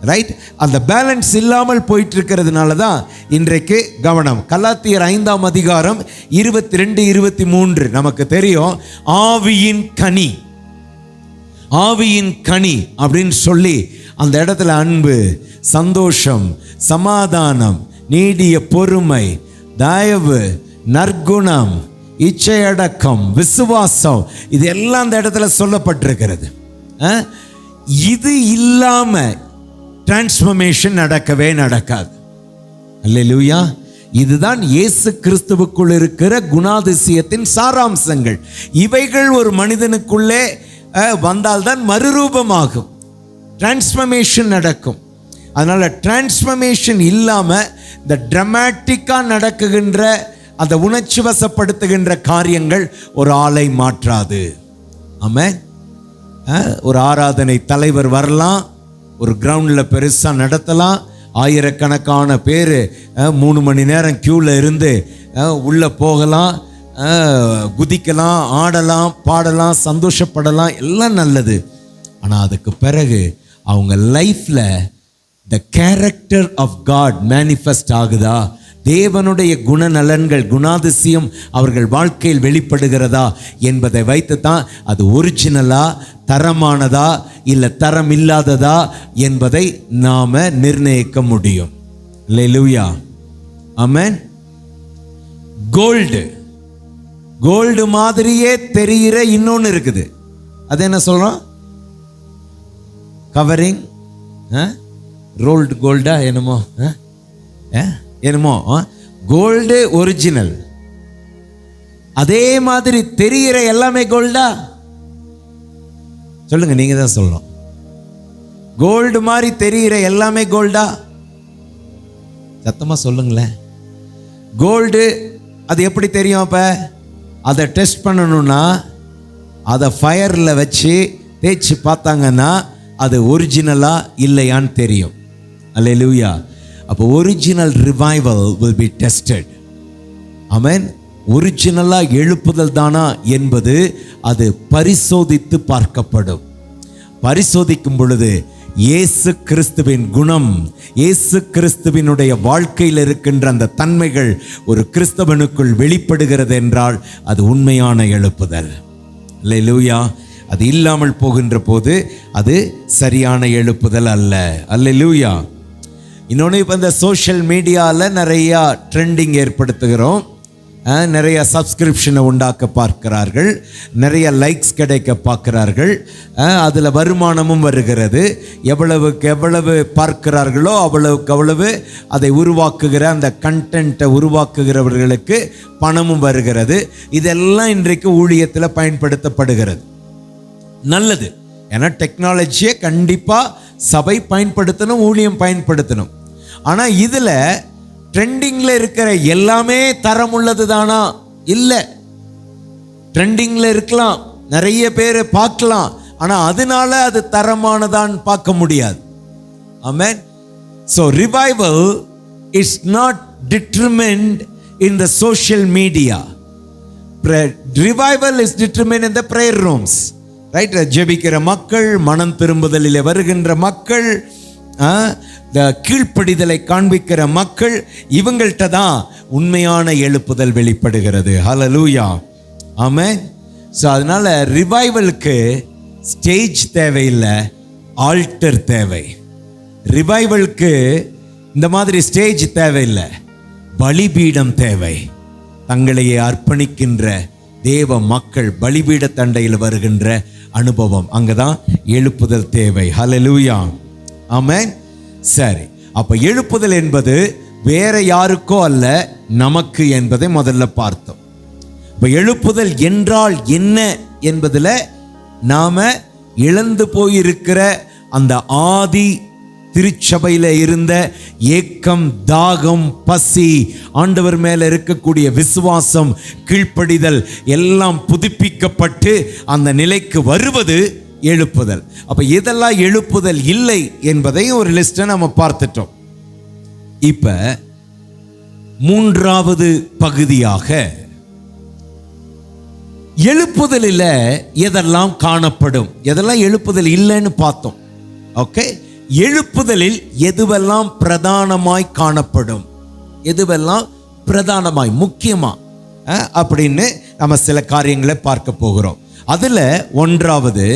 ரைட். அந்த பேலன்ஸ் இல்லாமல் போயிட்டு இருக்கிறதுனால தான் இன்றைக்கு கவனம். கலாத்தியர் 5ஆம் அதிகாரம் 22, 23 நமக்கு தெரியும். ஆவியின் கனி, ஆவியின் கனி அப்படின்னு சொல்லி அந்த இடத்துல அன்பு, சந்தோஷம், சமாதானம், நீடிய பொறுமை, தயவு, நற்குணம், இச்சையடக்கம், விசுவாசம், இது எல்லாம் அந்த இடத்துல சொல்லப்பட்டிருக்கிறது. இது இல்லாம டிரான்ஸ்ஃபர்மேஷன் நடக்கவே நடக்காது. அல்லேலூயா. இதுதான் இயேசு கிறிஸ்துவுக்குள் இருக்கிற குணாதிசயத்தின் சாராம்சங்கள். இவைகள் ஒரு மனிதனுக்குள்ளே வந்தால்தான் மறுரூபமாகும், டிரான்ஸ்ஃபர்மேஷன் நடக்கும். அதனால டிரான்ஸ்ஃபர்மேஷன் இல்லாம இந்த டிராமாட்டிக்கா நடக்குகின்ற அந்த உணர்ச்சி வசப்படுத்துகின்ற காரியங்கள் ஒரு ஆளை மாற்றாது. ஆமென். ஒரு ஆராதனை தலைவர் வரலாம், ஒரு கிரவுண்டில் பெருசாக நடத்தலாம், ஆயிரக்கணக்கான பேர் 3 மணி நேரம் க்யூவில் இருந்து உள்ளே போகலாம், குதிக்கலாம், ஆடலாம், பாடலாம், சந்தோஷப்படலாம், எல்லாம் நல்லது. ஆனால் அதுக்கு பிறகு அவங்க லைஃப்பில் the character of God manifest ஆகுதா, தேவனுடைய குணநலன்கள், குணாதிசயம் அவர்கள் வாழ்க்கையில் வெளிப்படுகிறதா என்பதை வைத்து தான் அது ஒரிஜினலா, தரமானதா இல்லை தரம் இல்லாததா என்பதை நாம நிர்ணயிக்க முடியும். அல்லேலூயா. ஆமென். கோல்டு, கோல்டு மாதிரியே தெரிகிற இன்னொன்று இருக்குது. அது என்ன சொல்றோம்? கவரிங், ரோல்டு கோல்டா என்னமோ என்னமோ, கோல்டு ஒரிஜினல். அதே மாதிரி தெரிகிற எல்லாமே கோல்டா? சொல்லுங்க, நீங்க தான் சொல்லணும். கோல்டு மாதிரி தெரிகிற எல்லாமே கோல்டா? சத்தமா சொல்லுங்களேன். கோல்டு அது எப்படி தெரியும்? அப்ப அதை டெஸ்ட் பண்ணணும்னா அதை ஃபயரில் வச்சு தேய்ச்சி பார்த்தாங்கன்னா அது ஒரிஜினலா இல்லையான்னு தெரியும். அல்லேலூயா. அப்போ original revival will be tested. ஆமென். ஒரிஜினலா எழுப்புதல் தானா என்பது அது பரிசோதித்து பார்க்கப்படும். பரிசோதிக்கும் பொழுது இயேசு கிறிஸ்துவின் குணம், இயேசு கிறிஸ்துவினுடைய வாழ்க்கையில் இருக்கின்ற அந்த தன்மைகள் ஒரு கிறிஸ்தவனுக்குள் வெளிப்படுகிறது என்றால் அது உண்மையான எழுப்புதல். அல்லேலூயா. அது இல்லாமல் போகின்ற போது அது சரியான எழுப்புதல் அல்ல. அல்லேலூயா. இன்னொன்று, இப்போ இந்த சோஷியல் மீடியாவில் நிறையா ட்ரெண்டிங் ஏற்படுத்துகிறோம், நிறைய சப்ஸ்கிரிப்ஷனை உண்டாக்க பார்க்கிறார்கள், நிறைய லைக்ஸ் கிடைக்க பார்க்கிறார்கள், அதில் வருமானமும் வருகிறது. எவ்வளவுக்கு எவ்வளவு பார்க்கிறார்களோ அவ்வளவுக்கு அவ்வளவு அதை உருவாக்குகிற அந்த கண்டென்ட்டை உருவாக்குகிறவர்களுக்கு பணமும் வருகிறது. இதெல்லாம் இன்றைக்கு ஊழியத்தில் பயன்படுத்தப்படுகிறது. நல்லது. ஏன்னா டெக்னாலஜியை கண்டிப்பாக சபை பயன்படுத்தணும், ஊழியம் பயன்படுத்தணும். ஆனால் இதில் ட்ரெண்டிங்கில் இருக்கிற எல்லாமே தரம் உள்ளது தானா? இல்லை. ட்ரெண்டிங்கில் இருக்கலாம், நிறைய பேர் பார்க்கலாம், ஆனால் அதனால அது தரமானதான்னு பார்க்க முடியாது. ஆமென். So revival is not determined in the social media. Revival is determined in the prayer rooms. Right. ஜெபிக்கிற மக்கள், மனம் திரும்புதலில் வருகின்ற மக்கள், கீழ்ப்படிதலை காண்பிக்கிற மக்கள், இவங்கள்ட்ட தான் உண்மையான எழுப்புதல் வெளிப்படுகிறது. ஹல்லேலூயா, ஆமென். ஸோ அதனால ரிவைவலுக்கு ஸ்டேஜ் தேவையில்லை, ஆல்டர் தேவை. ரிவைவலுக்கு இந்த மாதிரி ஸ்டேஜ் தேவையில்லை, பலிபீடம் தேவை. தங்களையே அர்ப்பணிக்கின்ற தேவ மக்கள் பலிபீட தண்டையில் வருகின்ற அனுபவம், அங்கதான் எழுப்புதல் தேவை. ஹல்லேலூயா, ஆமென். சரி, அப்ப எழுப்புதல் என்பது வேற யாருக்கோ அல்ல, நமக்கு என்பதை முதல்ல பார்த்தோம். இப்ப எழுப்புதல் என்றால் என்ன என்பதுல நாம இழந்து போயிருக்கிற அந்த ஆதி திருச்சபையில இருந்த ஏக்கம், தாகம், பசி, ஆண்டவர் மேல இருக்கக்கூடிய விசுவாசம், கீழ்ப்படிதல் எல்லாம் புதுப்பிக்கப்பட்டு அந்த நிலைக்கு வருவது எழுப்புதல். அப்ப இதெல்லாம் எழுப்புதல் இல்லை என்பதை ஒரு லிஸ்ட நம்ம பார்த்துட்டோம். இப்ப மூன்றாவது பகுதியாக எழுப்புதலில் எதெல்லாம் காணப்படும், எதெல்லாம் எழுப்புதல் இல்லைன்னு பார்த்தோம். ஓகே, எழுப்புதலில் எதுவெல்லாம் பிரதானமாய் காணப்படும், எதுவெல்லாம் பிரதானமாய் முக்கியமா அப்படின்னு நம்ம சில காரியங்களை பார்க்க போகிறோம். அதுல ஒன்றாவது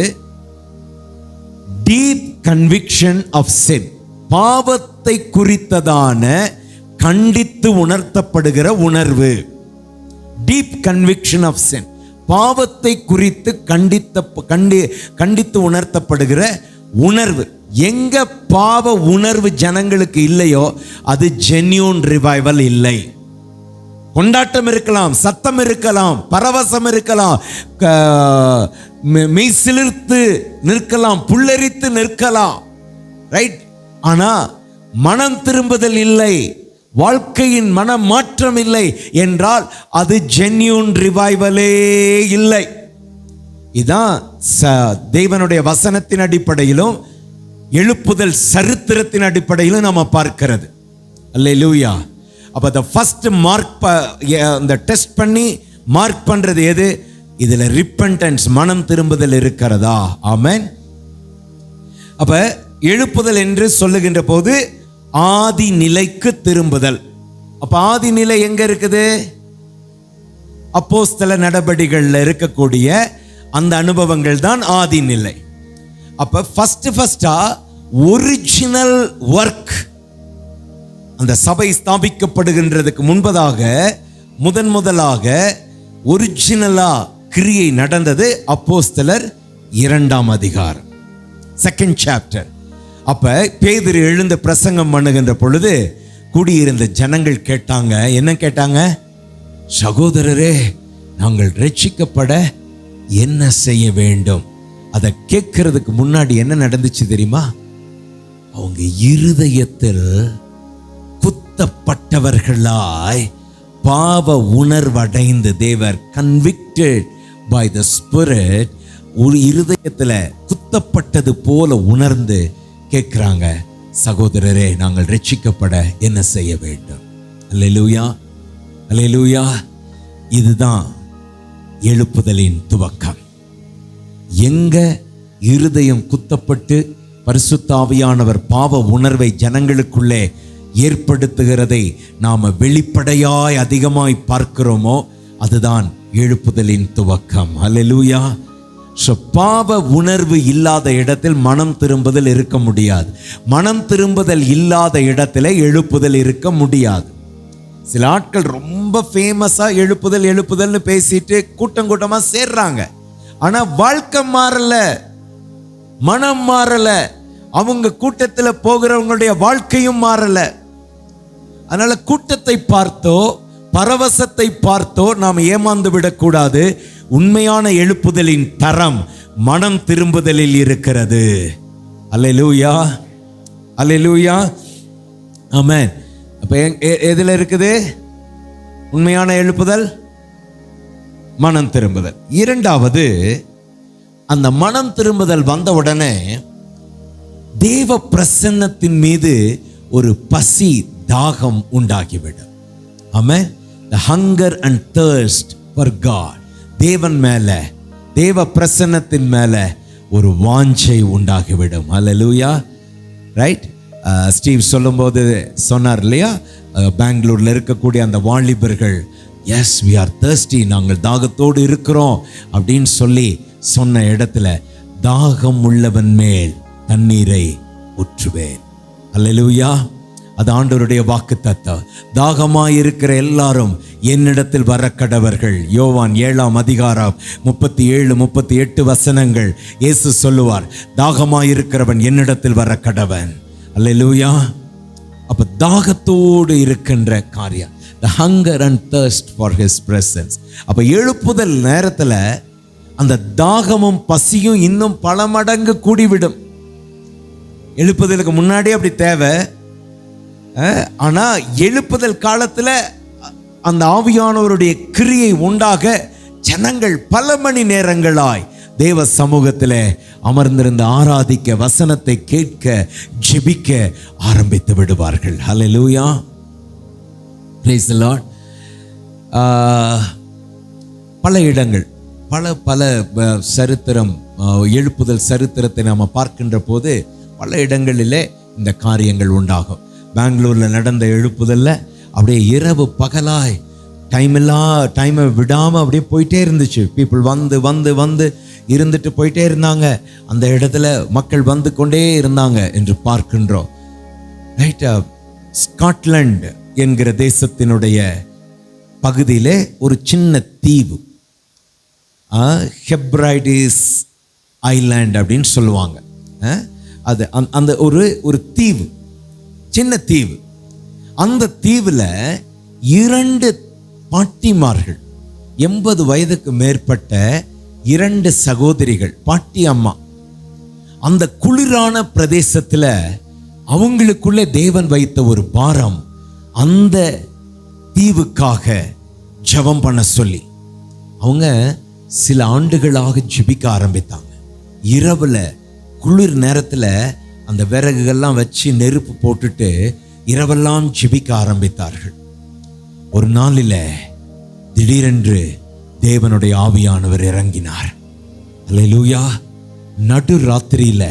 டீப் கன்விக்ஷன் ஆஃப் சின், பாவத்தை குறித்ததான கண்டித்து உணர்த்தப்படுகிற உணர்வு. டீப் கன்விக்ஷன் ஆஃப் சின், பாவத்தை குறித்து கண்டித்து உணர்த்தப்படுகிற உணர்வு. எங்க பாவ உணர்வு ஜனங்களுக்கு இல்லையோ அது ஜென்யூன் ரிவைவல் இல்லை. கொண்டாட்டம் இருக்கலாம், சத்தம் இருக்கலாம், பரவசம் இருக்கலாம், மெய்சிலிர்த்து நிற்கலாம், புல்லரித்து நிற்கலாம், ரைட். ஆனா மனம் திரும்புதல் இல்லை, வாழ்க்கையின் மன மாற்றம் இல்லை என்றால் அது ஜென்யூன் ரிவைவலே இல்லை. இதான் தேவனுடைய வசனத்தின் அடிப்படையிலும் எழுப்புதல் சரித்திரத்தின் அடிப்படையிலும் நாம பார்க்கிறது. அல்லேலூயா. அப்ப the first மார்க், அந்த டெஸ்ட் பண்ணி மார்க் பண்றது எது? இதுல ரிப்பெண்டன்ஸ், மனம் திரும்புதல் இருக்கிறதா? ஆமென். அப்ப எழுப்புதல் என்று சொல்லுகின்ற போது ஆதி நிலைக்கு திரும்புதல். அப்ப ஆதி நிலை எங்க இருக்குது? அப்போஸ்தல நடபடிகள்ல இருக்கக்கூடிய அந்த அனுபவங்கள் தான் ஆதி நிலை. அப்ப ஃபர்ஸ்டா ஒரிஜினல் ஒர்க், அந்த சபை ஸ்தாபிக்கப்படுகின்றதுக்கு முன்பதாக முதலாக ஒரிஜினலா கிரியை நடந்தது அப்போஸ்தலர் 2ஆம் அதிகாரம், 2nd chapter. அப்ப பேதுரு எழுந்து பிரசங்கம் பண்ணுகின்ற பொழுது கூடியிருந்த ஜனங்கள் கேட்டாங்க. என்ன கேட்டாங்க? சகோதரரே, நாங்கள் ரட்சிக்கப்பட என்ன செய்ய வேண்டும்? அதை கேட்கறதுக்கு முன்னாடி என்ன நடந்துச்சு தெரியுமா? அவங்க இருதயத்தில் குத்தப்பட்டவர்களாய் பாவ உணர்வடைந்து, they were convicted by the Spirit, ஒரு இருதயத்துல குத்தப்பட்டது போல உணர்ந்து கேட்கிறாங்க, சகோதரரே, நாங்கள் ரட்சிக்கப்பட என்ன செய்ய வேண்டும்? அல்லேலூயா, அல்லேலூயா. இதுதான் எழுப்புதலின் துவக்கம். எங்க இருதயம் குத்தப்பட்டு பரிசுத்த ஆவியானவர் பாவ உணர்வை ஜனங்களுக்குள்ளே ஏற்படுத்துகிறதை நாம வெளிப்படையாய் அதிகமாய் பார்க்கிறோமோ அதுதான் எழுப்புதலின் துவக்கம். அல்லேலூயா. பாவ உணர்வு இல்லாத இடத்தில் மனம் திரும்புதல் இருக்க முடியாது. மனம் திரும்புதல் இல்லாத இடத்துல எழுப்புதல் இருக்க முடியாது. சில ஆட்கள் ரொம்ப ஃபேமஸா எழுப்புதல்னு பேசிட்டு கூட்டம் கூட்டமா சேர்றாங்க. ஆனா வாழ்க்கை மாறல, மனம் மாறல, அவங்க கூட்டத்துல போகிறவங்களுடைய வாழ்க்கையும் மாறல. அதனால கூட்டத்தை பார்த்தோ பரவசத்தை பார்த்தோ நாம் ஏமாந்து விடக்கூடாது. உண்மையான எழுப்புதலின் தரம் மனம் திரும்புதலில் இருக்கிறது. அல்லேலூயா, அல்லேலூயா, ஆமென். அப்ப எதுல இருக்குது உண்மையான எழுப்புதல்? மனம் திரும்புதல். இரண்டாவது, அந்த மனம் திரும்புதல் வந்த உடனே தேவ பிரசன்னத்தின் மீது ஒரு பசி, தாகம் உண்டாகிவிடும். ஆமென். The hunger and thirst for God, தேவன் மேல, தேவ பிரசன்னத்தின் மேல ஒரு வாஞ்சை உண்டாகிவிடும். அல்லேலூயா, ரைட். ஸ்டீவ் சொல்லும்போது சொன்னார் இல்லையா, பெங்களூரில் இருக்கக்கூடிய அந்த வாலிபர்கள், எஸ் வி ஆர் thirsty, நாங்கள் தாகத்தோடு இருக்கிறோம் அப்படின்னு சொல்லி சொன்ன இடத்துல, தாகம் உள்ளவன் மேல் தண்ணீரை ஊற்றுவேன். அல்லேலூயா. அது ஆண்டவருடைய வாக்குத்தத்தம். தாகமாய் இருக்கிற எல்லாரும் என்னிடத்தில் வர கடவர்கள். யோவான் 7ஆம் அதிகாரம் 37, 38 வசனங்கள் இயேசு சொல்லுவார், தாகமாய் இருக்கிறவன் என்னிடத்தில் வர கடவன். அல்லேலூயா. அப்ப தாகத்தோடு இருக்கின்ற காரியம், the hunger and thirst for his presence. அப்ப எழுப்புதல் நேரத்துல அந்த தாகமும் பசியும் இன்னும் பல மடங்கு கூடிவிடும். எழுப்புதலுக்கு முன்னாடி அப்படி தேவை. ஆனா எழுப்புதல் காலத்துல அந்த ஆவியானவருடைய கிரியை உண்டாக ஜனங்கள் பல மணி நேரங்களாய் தேவ சமூகத்திலே அமர்ந்திருந்து ஆராதிக்க, வசனத்தை கேட்க, ஜெபிக்க ஆரம்பித்து விடுவார்கள். ஹல்லேலூயா. praise the Lord. பல இடங்கள், பல சரித்திரம், எழுப்புதல் சரித்திரத்தை நாம் பார்க்கின்ற போது பல இடங்களிலே இந்த காரியங்கள் உண்டாகும். பெங்களூரில் நடந்த எழுப்புதல்ல அப்படியே இரவு பகலாய் டைமை விடாமல் அப்படியே போயிட்டே இருந்துச்சு. பீப்புள் வந்து இருந்துட்டு போயிட்டே இருந்தாங்க. அந்த இடத்துல மக்கள் வந்து கொண்டே இருந்தாங்க என்று பார்க்கின்றோம். ரைட்டா. ஸ்காட்லாந்து என்கிற தேசத்தினுடைய பகுதியிலே ஒரு சின்ன தீவு, ஹெப்ரைடிஸ் ஐலாண்ட் அப்படின்னு சொல்லுவாங்க. அது அந்த ஒரு தீவு, சின்ன தீவு. அந்த தீவில் 2 பாட்டிமார்கள், 80 வயதுக்கு மேற்பட்ட 2 சகோதரிகள், பாட்டி அம்மா. அந்த குளிரான பிரதேசத்தில் அவங்களுக்குள்ளே தேவன் வைத்த ஒரு பாரம், அந்த தீவுக்காக ஜெபம் பண்ண சொல்லி அவங்க சில ஆண்டுகளாக ஜெபிக்க ஆரம்பித்தாங்க. இரவுல குளிர் நேரத்தில் அந்த விறகுகள்லாம் வச்சு நெருப்பு போட்டுட்டு இரவெல்லாம் ஜெபிக்க ஆரம்பித்தார்கள். ஒரு நாளில் திடீரென்று தேவனுடைய ஆவியானவர் இறங்கினார். அல்லேலூயா. நடு ராத்திரியில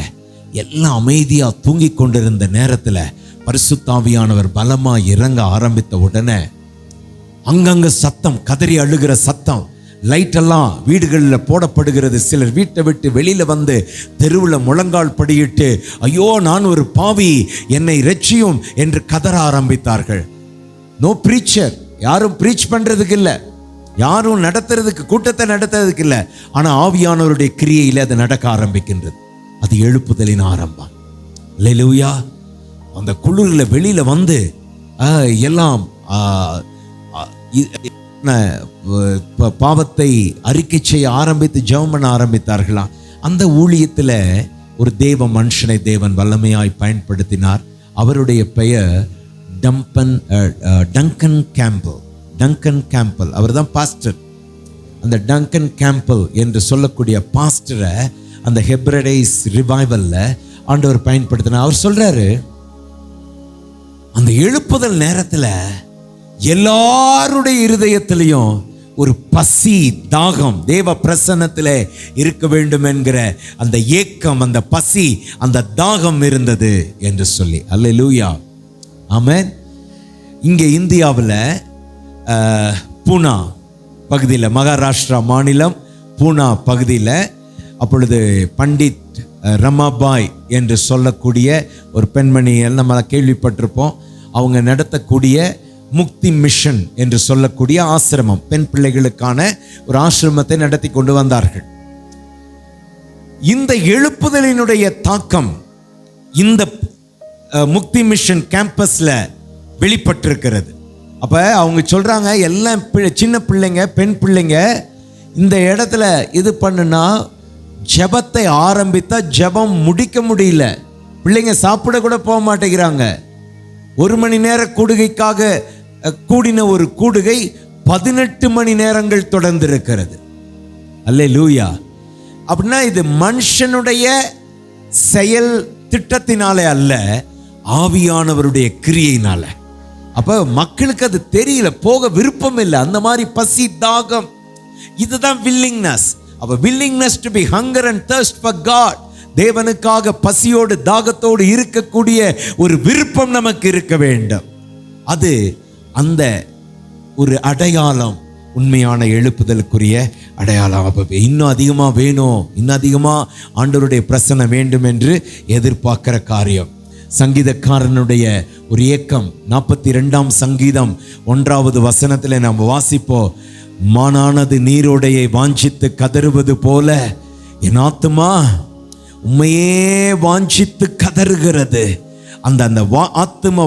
எல்லாம் அமைதியா தூங்கி கொண்டிருந்த நேரத்தில் பரிசுத்த ஆவியானவர் பலமா இறங்க ஆரம்பித்த உடனே அங்கங்க சத்தம், கதறி அழுகிற சத்தம், லைட்டெல்லாம் வீடுகளில் போடப்படுகிறது. சிலர் வீட்டை விட்டு வெளியில வந்து தெருவில் முழங்கால் படியிட்டு, ஐயோ நான் ஒரு பாவி, என்னை இரட்சியும் என்று கதற ஆரம்பித்தார்கள். நோ பிரீச்சர், யாரும் பிரீச் பண்றதுக்கு இல்லை, யாரும் நடத்துறதுக்கு, கூட்டத்தை நடத்துறதுக்கு இல்லை. ஆனா ஆவியானவருடைய கிரியையில் அது நடக்க ஆரம்பிக்கின்றது. அது எழுப்புதலின் ஆரம்பம். அல்லேலூயா. அந்த குளிரில் வெளியில வந்து எல்லாம் பாவத்தை அறிக்கை செய்ய ஆரம்பித்து ஜெபம் பண்ண ஆரம்பித்தார்களாம். அந்த ஊழியத்தில் ஒரு தேவ மனுஷனை தேவன் வல்லமையாய் பயன்படுத்தினார். அவருடைய பெயர் டங்கன் கேம்பல். டங்கன் கேம்பல் அவர் தான் பாஸ்டர். அந்த டங்கன் கேம்பல் என்று சொல்லக்கூடிய பாஸ்டரை அந்த ஹெப்ரைடைஸ் ரிவைவல்ல ஆண்டவர் பயன்படுத்தினார். அவர் சொல்றாரு, அந்த எழுப்புதல் நேரத்தில் எல்லாருடைய இருதயத்திலையும் ஒரு பசி, தாகம், தேவ பிரசன்னத்தில் இருக்க வேண்டும் என்கிற அந்த ஏக்கம், அந்த பசி, அந்த தாகம் இருந்தது என்று சொல்லி. அல்லேலூயா. ஆமென். இங்கே இந்தியாவில் பூனா பகுதியில், மகாராஷ்டிரா மாநிலம் பூனா பகுதியில் அப்பொழுது பண்டிட் ரமாபாய் என்று சொல்லக்கூடிய ஒரு பெண்மணியை நம்ம கேள்விப்பட்டிருப்போம். அவங்க நடத்தக்கூடிய முக்தி மிஷன் என்று சொல்லக்கூடிய ஆசிரமம், பெண் பிள்ளைகளுக்கான ஒரு ஆசிரமத்தை நடத்தி கொண்டு வந்தார்கள். இந்த எழுப்புதலினுடைய தாக்கம் இந்த முக்தி மிஷன் கேம்பஸ்ல வெளிப்பட்டிருக்கிறது. அப்ப அவங்க சொல்றாங்க, எல்லாம் சின்ன பிள்ளைங்க, பெண் பிள்ளைங்க இந்த இடத்துல இது பண்ணுனா ஜெபத்தை ஆரம்பித்தா ஜெபம் முடிக்க முடியல. பிள்ளைங்க சாப்பிட கூட போக மாட்டேங்கிறாங்க. 1 மணி நேர கூடுகைக்காக கூடின ஒரு கூடுகை 18 மணி நேரங்கள் தொடர்ந்து இருக்கிறது. அல்லேலூயா. அப்படின்னா இது மனுஷனுடைய செயல் திட்டத்தினாலே அல்ல, ஆவியானவருடைய கிரியையினால. அப்ப மக்களுக்கு அது தெரியல, போக விருப்பம் இல்லை. அந்த மாதிரி பசி, தாகம், இதுதான் willingness. அப்ப willingness to be hunger and thirst for God, தேவனுக்காக பசியோடு தாகத்தோடு இருக்கக்கூடிய ஒரு விருப்பம் நமக்கு இருக்க வேண்டும். அது அந்த ஒரு அடையாளம் உண்மையான எழுப்புதலுக்குரிய அடையாளம். இன்னும் அதிகமாக வேணும், இன்னும் அதிகமாக ஆண்டவருடைய பிரசன்னம் வேண்டும் என்று எதிர்பார்க்கிற காரியம். சங்கீதக்காரனுடைய ஒரு ஏக்கம் 42ஆம் சங்கீதம் 1வது வசனத்தில் நாம் வாசிப்போம், மானானது நீரோடையை வாஞ்சித்து கதறுவது போல என் ஆத்துமா உம்மையே வாஞ்சித்து கதறுகிறது. அந்த ஆத்தும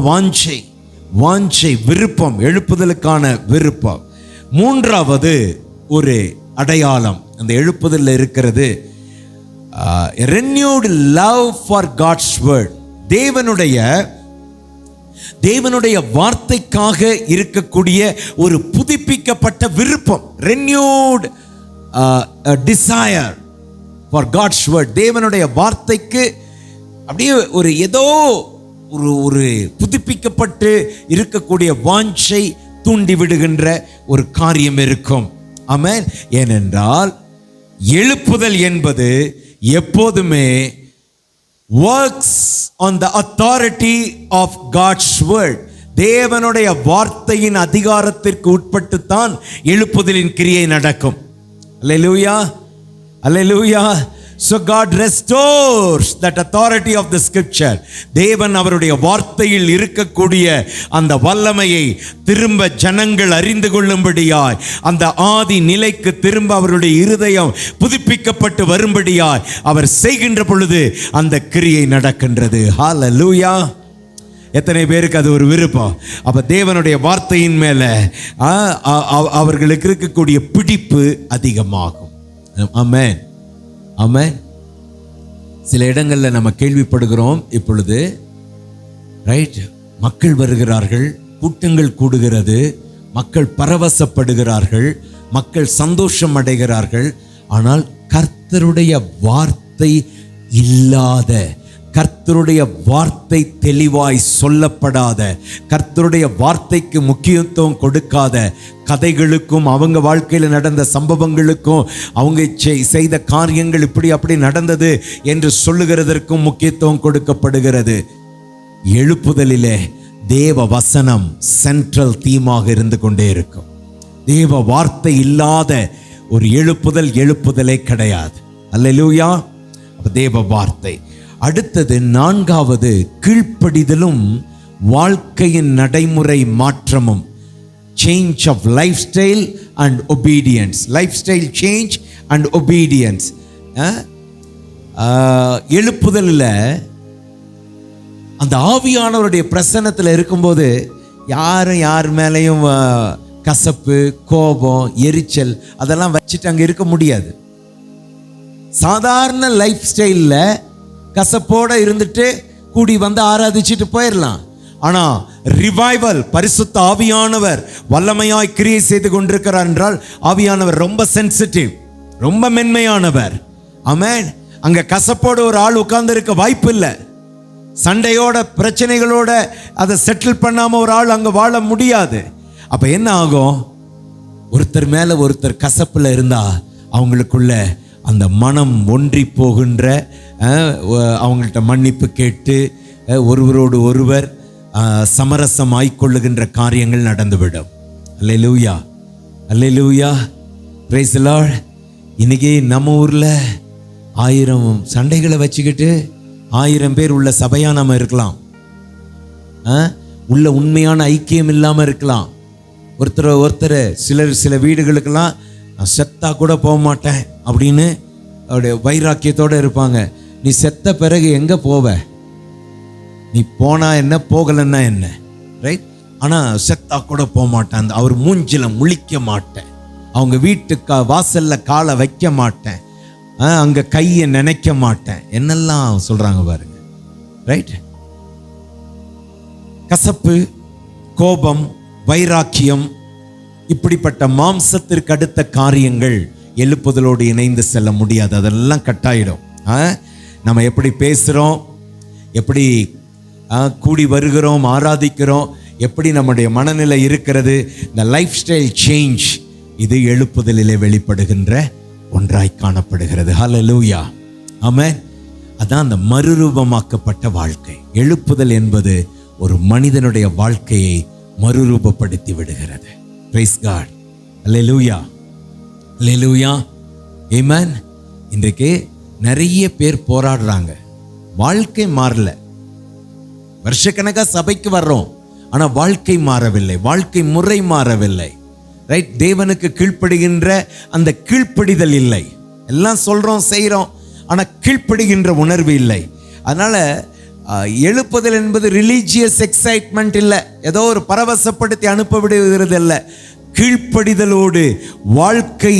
வாஞ்சை விருப்பம், எழுப்புதலுக்கான விருப்பம். 3வது ஒரு அடையாளம் அந்த எழுப்புதலில் இருக்கிறது, renewed love for God's word. தேவனுடைய வார்த்தைக்காக இருக்கக்கூடிய ஒரு புதுப்பிக்கப்பட்ட விருப்பம், renewed desire for God's word. தேவனுடைய வார்த்தைக்கு அப்படியே ஒரு ஏதோ ஒரு புதுப்பிக்கப்பட்டு இருக்கக்கூடிய வாஞ்சை தூண்டி விடுகின்ற ஒரு காரியம் இருக்கும். ஆமென். ஏனென்றால் எழுப்புதல் என்பது எப்போதுமே works on the authority of God's word. தேவனுடைய வார்த்தையின் அதிகாரத்திற்கு உட்பட்டு தான் எழுப்புதலின் கிரியை நடக்கும். அல்லேலூயா, அல்லேலூயா. So God restores that authority of the scripture. தேவன் அவருடைய வார்த்தையில் இருக்கக்கூடிய அந்த வல்லமையை திரும்ப ஜனங்கள் அறிந்து கொள்ளும்படியாய், அந்த ஆதி நிலைக்கு திரும்ப அவருடைய இருதயம் புதுப்பிக்கப்பட்டு வரும்படியாய் அவர் செய்கின்ற பொழுது அந்த கிரியை நடக்கின்றது. ஹல்லேலூயா. எத்தனை பேருக்கு அது ஒரு விருப்பம்? அப்ப தேவனுடைய வார்த்தையின் மேல அவர்களுக்கு இருக்கக்கூடிய பிடிப்பு அதிகமாகும். ஆமென், ஆமென். சில இடங்களில் நம்ம கேள்விப்படுகிறோம் இப்பொழுது, ரைட், மக்கள் வருகிறார்கள், கூட்டங்கள் கூடுகிறது, மக்கள் பரவசப்படுகிறார்கள், மக்கள் சந்தோஷம் அடைகிறார்கள். ஆனால் கர்த்தருடைய வார்த்தை இல்லாத, கர்த்தருடைய வார்த்தை தெளிவாய் சொல்லப்படாத, கர்த்தருடைய வார்த்தைக்கு முக்கியத்துவம் கொடுக்காத கதைகளுக்கும் அவங்க வாழ்க்கையில் நடந்த சம்பவங்களுக்கும் அவங்க செய்த காரியங்கள் இப்படி அப்படி நடந்தது என்று சொல்லுகிறதற்கும் முக்கியத்துவம் கொடுக்கப்படுகிறது. எழுப்புதலிலே தேவ வசனம் சென்ட்ரல் தீமாக இருந்து கொண்டே இருக்கும். தேவ வார்த்தை இல்லாத ஒரு எழுப்புதலே கிடையாது. அல்லேலூயா. தேவ வார்த்தை. அடுத்தது 4வது கீழ்ப்படிதலும் வாழ்க்கையின் நடைமுறை மாற்றமும், change of life style and obedience. Life style change and obedience. எழுப்புதலில் அந்த ஆவியானவருடைய பிரசன்னத்தில் இருக்கும்போது யார் மேலேயும் கசப்பு, கோபம், எரிச்சல் அதெல்லாம் வச்சுட்டு அங்கே இருக்க முடியாது. சாதாரண லைஃப் ஸ்டைலில் கசப்போட இருந்துட்டு கூடி வந்து ஆராதிச்சுட்டு போயிடலாம். ஆனா ரிவைவல், பரிசுத்த ஆவியானவர் வல்லமையாய் கிரியை செய்து கொண்டிருக்கிறார் என்றால் ஆவியானவர் ரொம்ப சென்சிட்டிவ், ரொம்ப மென்மையானவர். ஆமென். அங்க கசப்போட ஒரு ஆள் உட்கார்ந்து இருக்க வாய்ப்பு இல்லை. சண்டையோட பிரச்சனைகளோட அதை செட்டில் பண்ணாம ஒரு ஆள் அங்க வாழ முடியாது. அப்ப என்ன ஆகும்? ஒருத்தர் மேல ஒருத்தர் கசப்புல இருந்தா அவங்களுக்குள்ள அந்த மனம் ஒன்றி போகின்ற, அவங்கள்ட்ட மன்னிப்பு கேட்டு ஒருவரோடு ஒருவர் சமரசம் ஆய்கொள்ளுகின்ற காரியங்கள் நடந்துவிடும். அல்லேலூயா, அல்லேலூயா, பிரைஸ் தி லார்ட். இன்னைக்கு நம்ம ஊர்ல 1000 சண்டைகளை வச்சுக்கிட்டு 1000 பேர் உள்ள சபையா நம்ம இருக்கலாம். உள்ள உண்மையான ஐக்கியம் இல்லாம இருக்கலாம். ஒருத்தர் சில வீடுகளுக்கெல்லாம் நான் செத்தா கூட போக மாட்டேன் அப்படின்னு அவருடைய வைராக்கியத்தோடு இருப்பாங்க. நீ செத்த பிறகு எங்கே போவ? நீ போனா என்ன, போகலன்னா என்ன, ரைட்? ஆனால் செத்தா கூட போக மாட்டேன், அவர் மூஞ்சில முழிக்க மாட்டேன், அவங்க வீட்டு வாசல்ல காலை வைக்க மாட்டேன், அங்கே கையை நினைக்க மாட்டேன், என்னெல்லாம் சொல்கிறாங்க பாருங்க, ரைட்? கசப்பு, கோபம், வைராக்கியம், இப்படிப்பட்ட மாம்சத்திற்கு அடுத்த காரியங்கள் எழுப்புதலோடு இணைந்து செல்ல முடியாது. அதெல்லாம் கட்டாயிடும். நம்ம எப்படி பேசுகிறோம், எப்படி கூடி வருகிறோம், ஆராதிக்கிறோம், எப்படி நம்முடைய மனநிலை இருக்கிறது, இந்த லைஃப் ஸ்டைல் சேஞ்ச், இது எழுப்புதலிலே வெளிப்படுகின்ற ஒன்றாய் காணப்படுகிறது. ஹல்லேலூயா, ஆமென். அதான் அந்த மறுரூபமாக்கப்பட்ட வாழ்க்கை. எழுப்புதல் என்பது ஒரு மனிதனுடைய வாழ்க்கையை மறுரூபப்படுத்தி விடுகிறது. Praise God. அல்லேலூயா, அல்லேலூயா, ஆமென். இன்றைக்கு நிறைய பேர் போராடுறாங்க, வாழ்க்கை மாறல. வருஷக்கணக்கா சபைக்கு வர்றோம், ஆனா வாழ்க்கை மாறவில்லை, வாழ்க்கை முறை மாறவில்லை. ரைட்? தேவனுக்கு கீழ்ப்படுகின்ற அந்த கீழ்ப்படிதல் இல்லை. எல்லாம் சொல்றோம், செய்யறோம், ஆனா கீழ்ப்படுகின்ற உணர்வு இல்லை. அதனால எழுப்புதல் என்பது ரிலீஜியஸ் எக்ஸைட்மெண்ட் இல்லை, ஏதோ ஒரு பரவசப்படுத்தி அனுப்ப விடுகிறது அல்ல. கீழ்ப்படிதலோடு வாழ்க்கை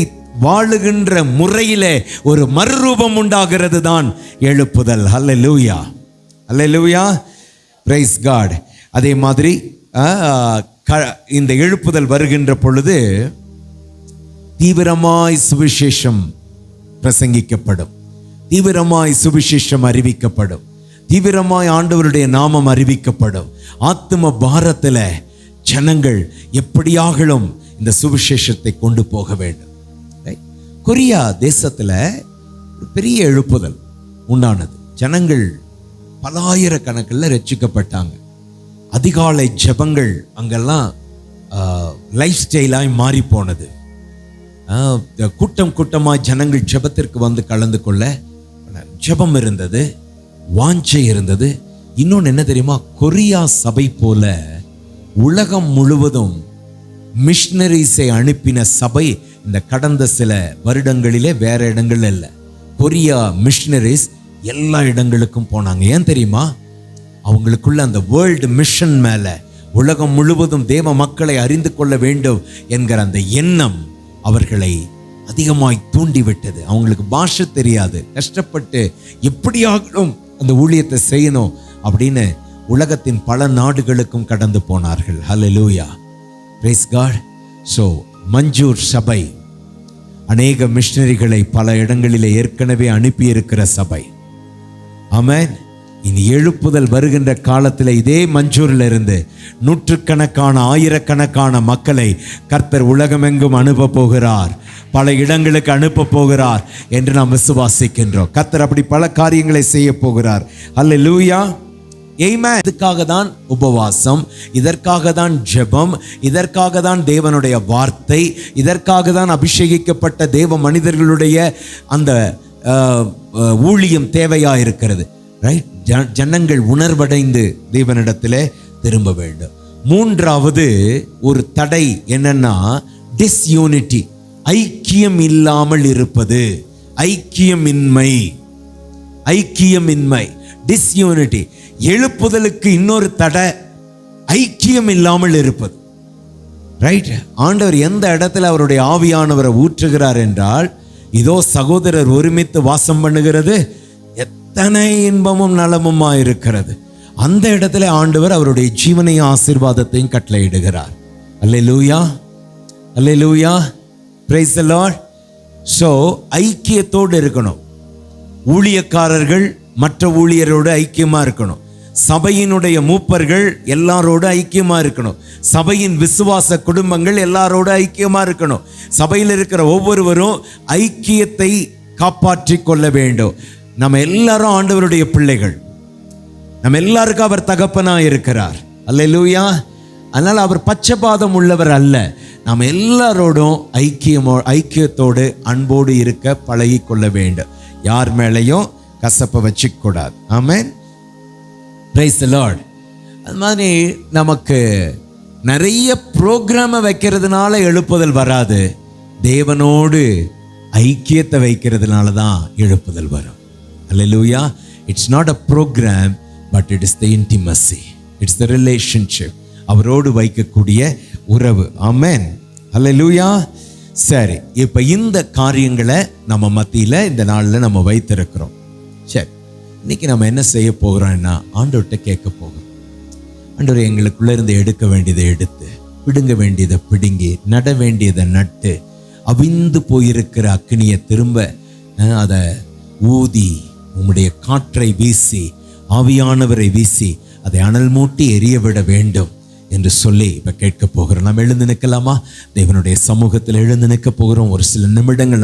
வாழுகின்ற முறையிலே ஒரு மறுரூபம் உண்டாகிறது தான் எழுப்புதல். அல்லேலூயா, அல்லேலூயா, பிரைஸ் காட். அதே மாதிரி இந்த எழுப்புதல் வருகின்ற பொழுது தீவிரமாய் சுவிசேஷம் பிரசங்கிக்கப்படும், தீவிரமாய் சுவிசேஷம் அறிவிக்கப்படும், தீவிரமாய் ஆண்டவருடைய நாமம் அறிவிக்கப்படும். ஆத்தும பாரத்தில் ஜனங்கள் எப்படியாகலும் இந்த சுவிசேஷத்தை கொண்டு போக வேண்டும். கொரியா தேசத்தில் ஒரு பெரிய எழுப்புதல் உண்டானது. ஜனங்கள் பலாயிரக்கணக்கில் ரட்சிக்கப்பட்டாங்க. அதிகாலை ஜெபங்கள் அங்கெல்லாம் லைஃப் ஸ்டைலாய் மாறி போனது. கூட்டம் கூட்டமாக ஜனங்கள் ஜெபத்திற்கு வந்து கலந்து கொள்ள ஜெபம் இருந்தது, வாஞ்சை இருந்தது. இன்னொன்று என்ன தெரியுமா? கொரியா சபை போல உலகம் முழுவதும் மிஷனரிஸை அனுப்பின சபை இந்த கடந்த சில வருடங்களிலே வேற இடங்கள் இல்லை. கொரியா மிஷனரிஸ் எல்லா இடங்களுக்கும் போனாங்க. ஏன் தெரியுமா? அவங்களுக்குள்ள அந்த வேர்ல்டு மிஷன் மேல, உலகம் முழுவதும் தேவ மக்களை அறிந்து கொள்ள வேண்டும் என்கிற அந்த எண்ணம் அவர்களை அதிகமாய் தூண்டிவிட்டது. அவங்களுக்கு பாஷை தெரியாது, கஷ்டப்பட்டு எப்படியாகலும் அந்த ஊழியத்தை செய்யணும் அப்படின்னு உலகத்தின் பல நாடுகளுக்கும் கடந்து போனார்கள். ஹல்லேலூயா, பிரைஸ் காட். ஸோ மஞ்சூர் சபை அநேக மிஷனரிகளை பல இடங்களிலே ஏற்கனவே அனுப்பியிருக்கிற சபை. ஆமென். இனி எழுப்புதல் வருகின்ற காலத்தில் இதே மஞ்சூரில் இருந்து நூற்றுக்கணக்கான ஆயிரக்கணக்கான மக்களை கர்த்தர் உலகமெங்கும் அனுப்ப போகிறார், பல இடங்களுக்கு அனுப்ப போகிறார் என்று நாம் விசுவாசிக்கின்றோம். கர்த்தர் அப்படி பல காரியங்களை செய்ய போகிறார். அல்லேலூயா, ஆமென். இதற்காக தான் உபவாசம், இதற்காக தான் ஜெபம், இதற்காக தான் தேவனுடைய வார்த்தை, இதற்காக தான் அபிஷேகிக்கப்பட்ட தேவ மனிதர்களுடைய அந்த ஊழியம் தேவையா இருக்கிறது. ரைட்? ஜனங்கள் உணர்வடைந்து தேவனிடத்திலே திரும்ப வேண்டும். மூன்றாவது ஒரு தடை என்னன்னா டிஸ்யூனிட்டி, ஐக்கியம் இல்லாமல் இருப்பது, ஐக்கியமின்மை, ஐக்கியமின்மை, டிஸ்யூனிட்டி. எழுப்புதலுக்கு இன்னொரு தடை ஐக்கியம் இல்லாமல் இருப்பது. ரைட்? ஆண்டவர் எந்த இடத்துல அவருடைய ஆவியானவரை ஊற்றுகிறார் என்றால், இதோ சகோதரர் ஒருமித்து வாசம் பண்ணுகிறது எத்தனை இன்பமும் நலமுமா இருக்கிறது. அந்த இடத்துல ஆண்டவர் அவருடைய ஜீவனையும் ஆசீர்வாதத்தையும் கட்டளையிடுகிறார். அல்லேலூயா, அல்லேலூயா, பிரைஸ் தி லார்ட். ஸோ ஐக்கியத்தோடு இருக்கணும். ஊழியக்காரர்கள் மற்ற ஊழியரோடு ஐக்கியமா இருக்கணும். சபையினுடைய மூப்பர்கள் எல்லாரோடு ஐக்கியமா இருக்கணும். சபையின் விசுவாச குடும்பங்கள் எல்லாரோடு ஐக்கியமா இருக்கணும். சபையில் இருக்கிற ஒவ்வொருவரும் ஐக்கியத்தை காப்பாற்றி கொள்ள வேண்டும். நம்ம எல்லாரும் ஆண்டவருடைய பிள்ளைகள், நம்ம எல்லாருக்கும் அவர் தகப்பனா இருக்கிறார். அல்லேலூயா. அதனால் அவர் பட்சபாதம் உள்ளவர் அல்ல. நாம் எல்லாரோடும் ஐக்கியத்தோடு அன்போடு இருக்க பழகி கொள்ள வேண்டும். யார் மேலையும் கசப்பை வச்சுக்கூடாது. ஆமென், பிரைஸ் தி லார்ட். அது மாதிரி நமக்கு நிறைய ப்ரோக்ராமை வைக்கிறதுனால எழுப்புதல் வராது, தேவனோடு ஐக்கியத்தை வைக்கிறதுனால தான் எழுப்புதல் வரும். அல்லேலூயா. It's not a programme, but it is the intimacy, it's the relationship, அவரோடு வைக்கக்கூடிய உறவு. ஆமென், அல்லேலூயா. சரி, இப்போ இந்த காரியங்களை நம்ம மத்தியில் இந்த நாளில் நம்ம வைத்திருக்கிறோம். சரி, இன்னைக்கு நம்ம என்ன செய்ய போகிறோம்னா ஆண்டவர்கிட்ட கேட்க போகிறோம். ஆண்டவர், எங்களுக்குள்ள இருந்து எடுக்க வேண்டியதை எடுத்து, பிடுங்க வேண்டியதை பிடுங்கி, நட வேண்டியதை நட்டு, அவிந்து போயிருக்கிற அக்கினியை திரும்ப அதை ஊதி, உம்முடைய காற்றை வீசி, ஆவியானவரை வீசி அதை அனல் மூட்டி எரிய விட வேண்டும் என்று சொல்லி இப்போ கேட்க போகிறோம். நாம் எழுந்து நிற்கலாமா? தேவனுடைய சமூகத்தில் எழுந்து நிற்க போகிறோம். ஒரு சில நிமிடங்கள்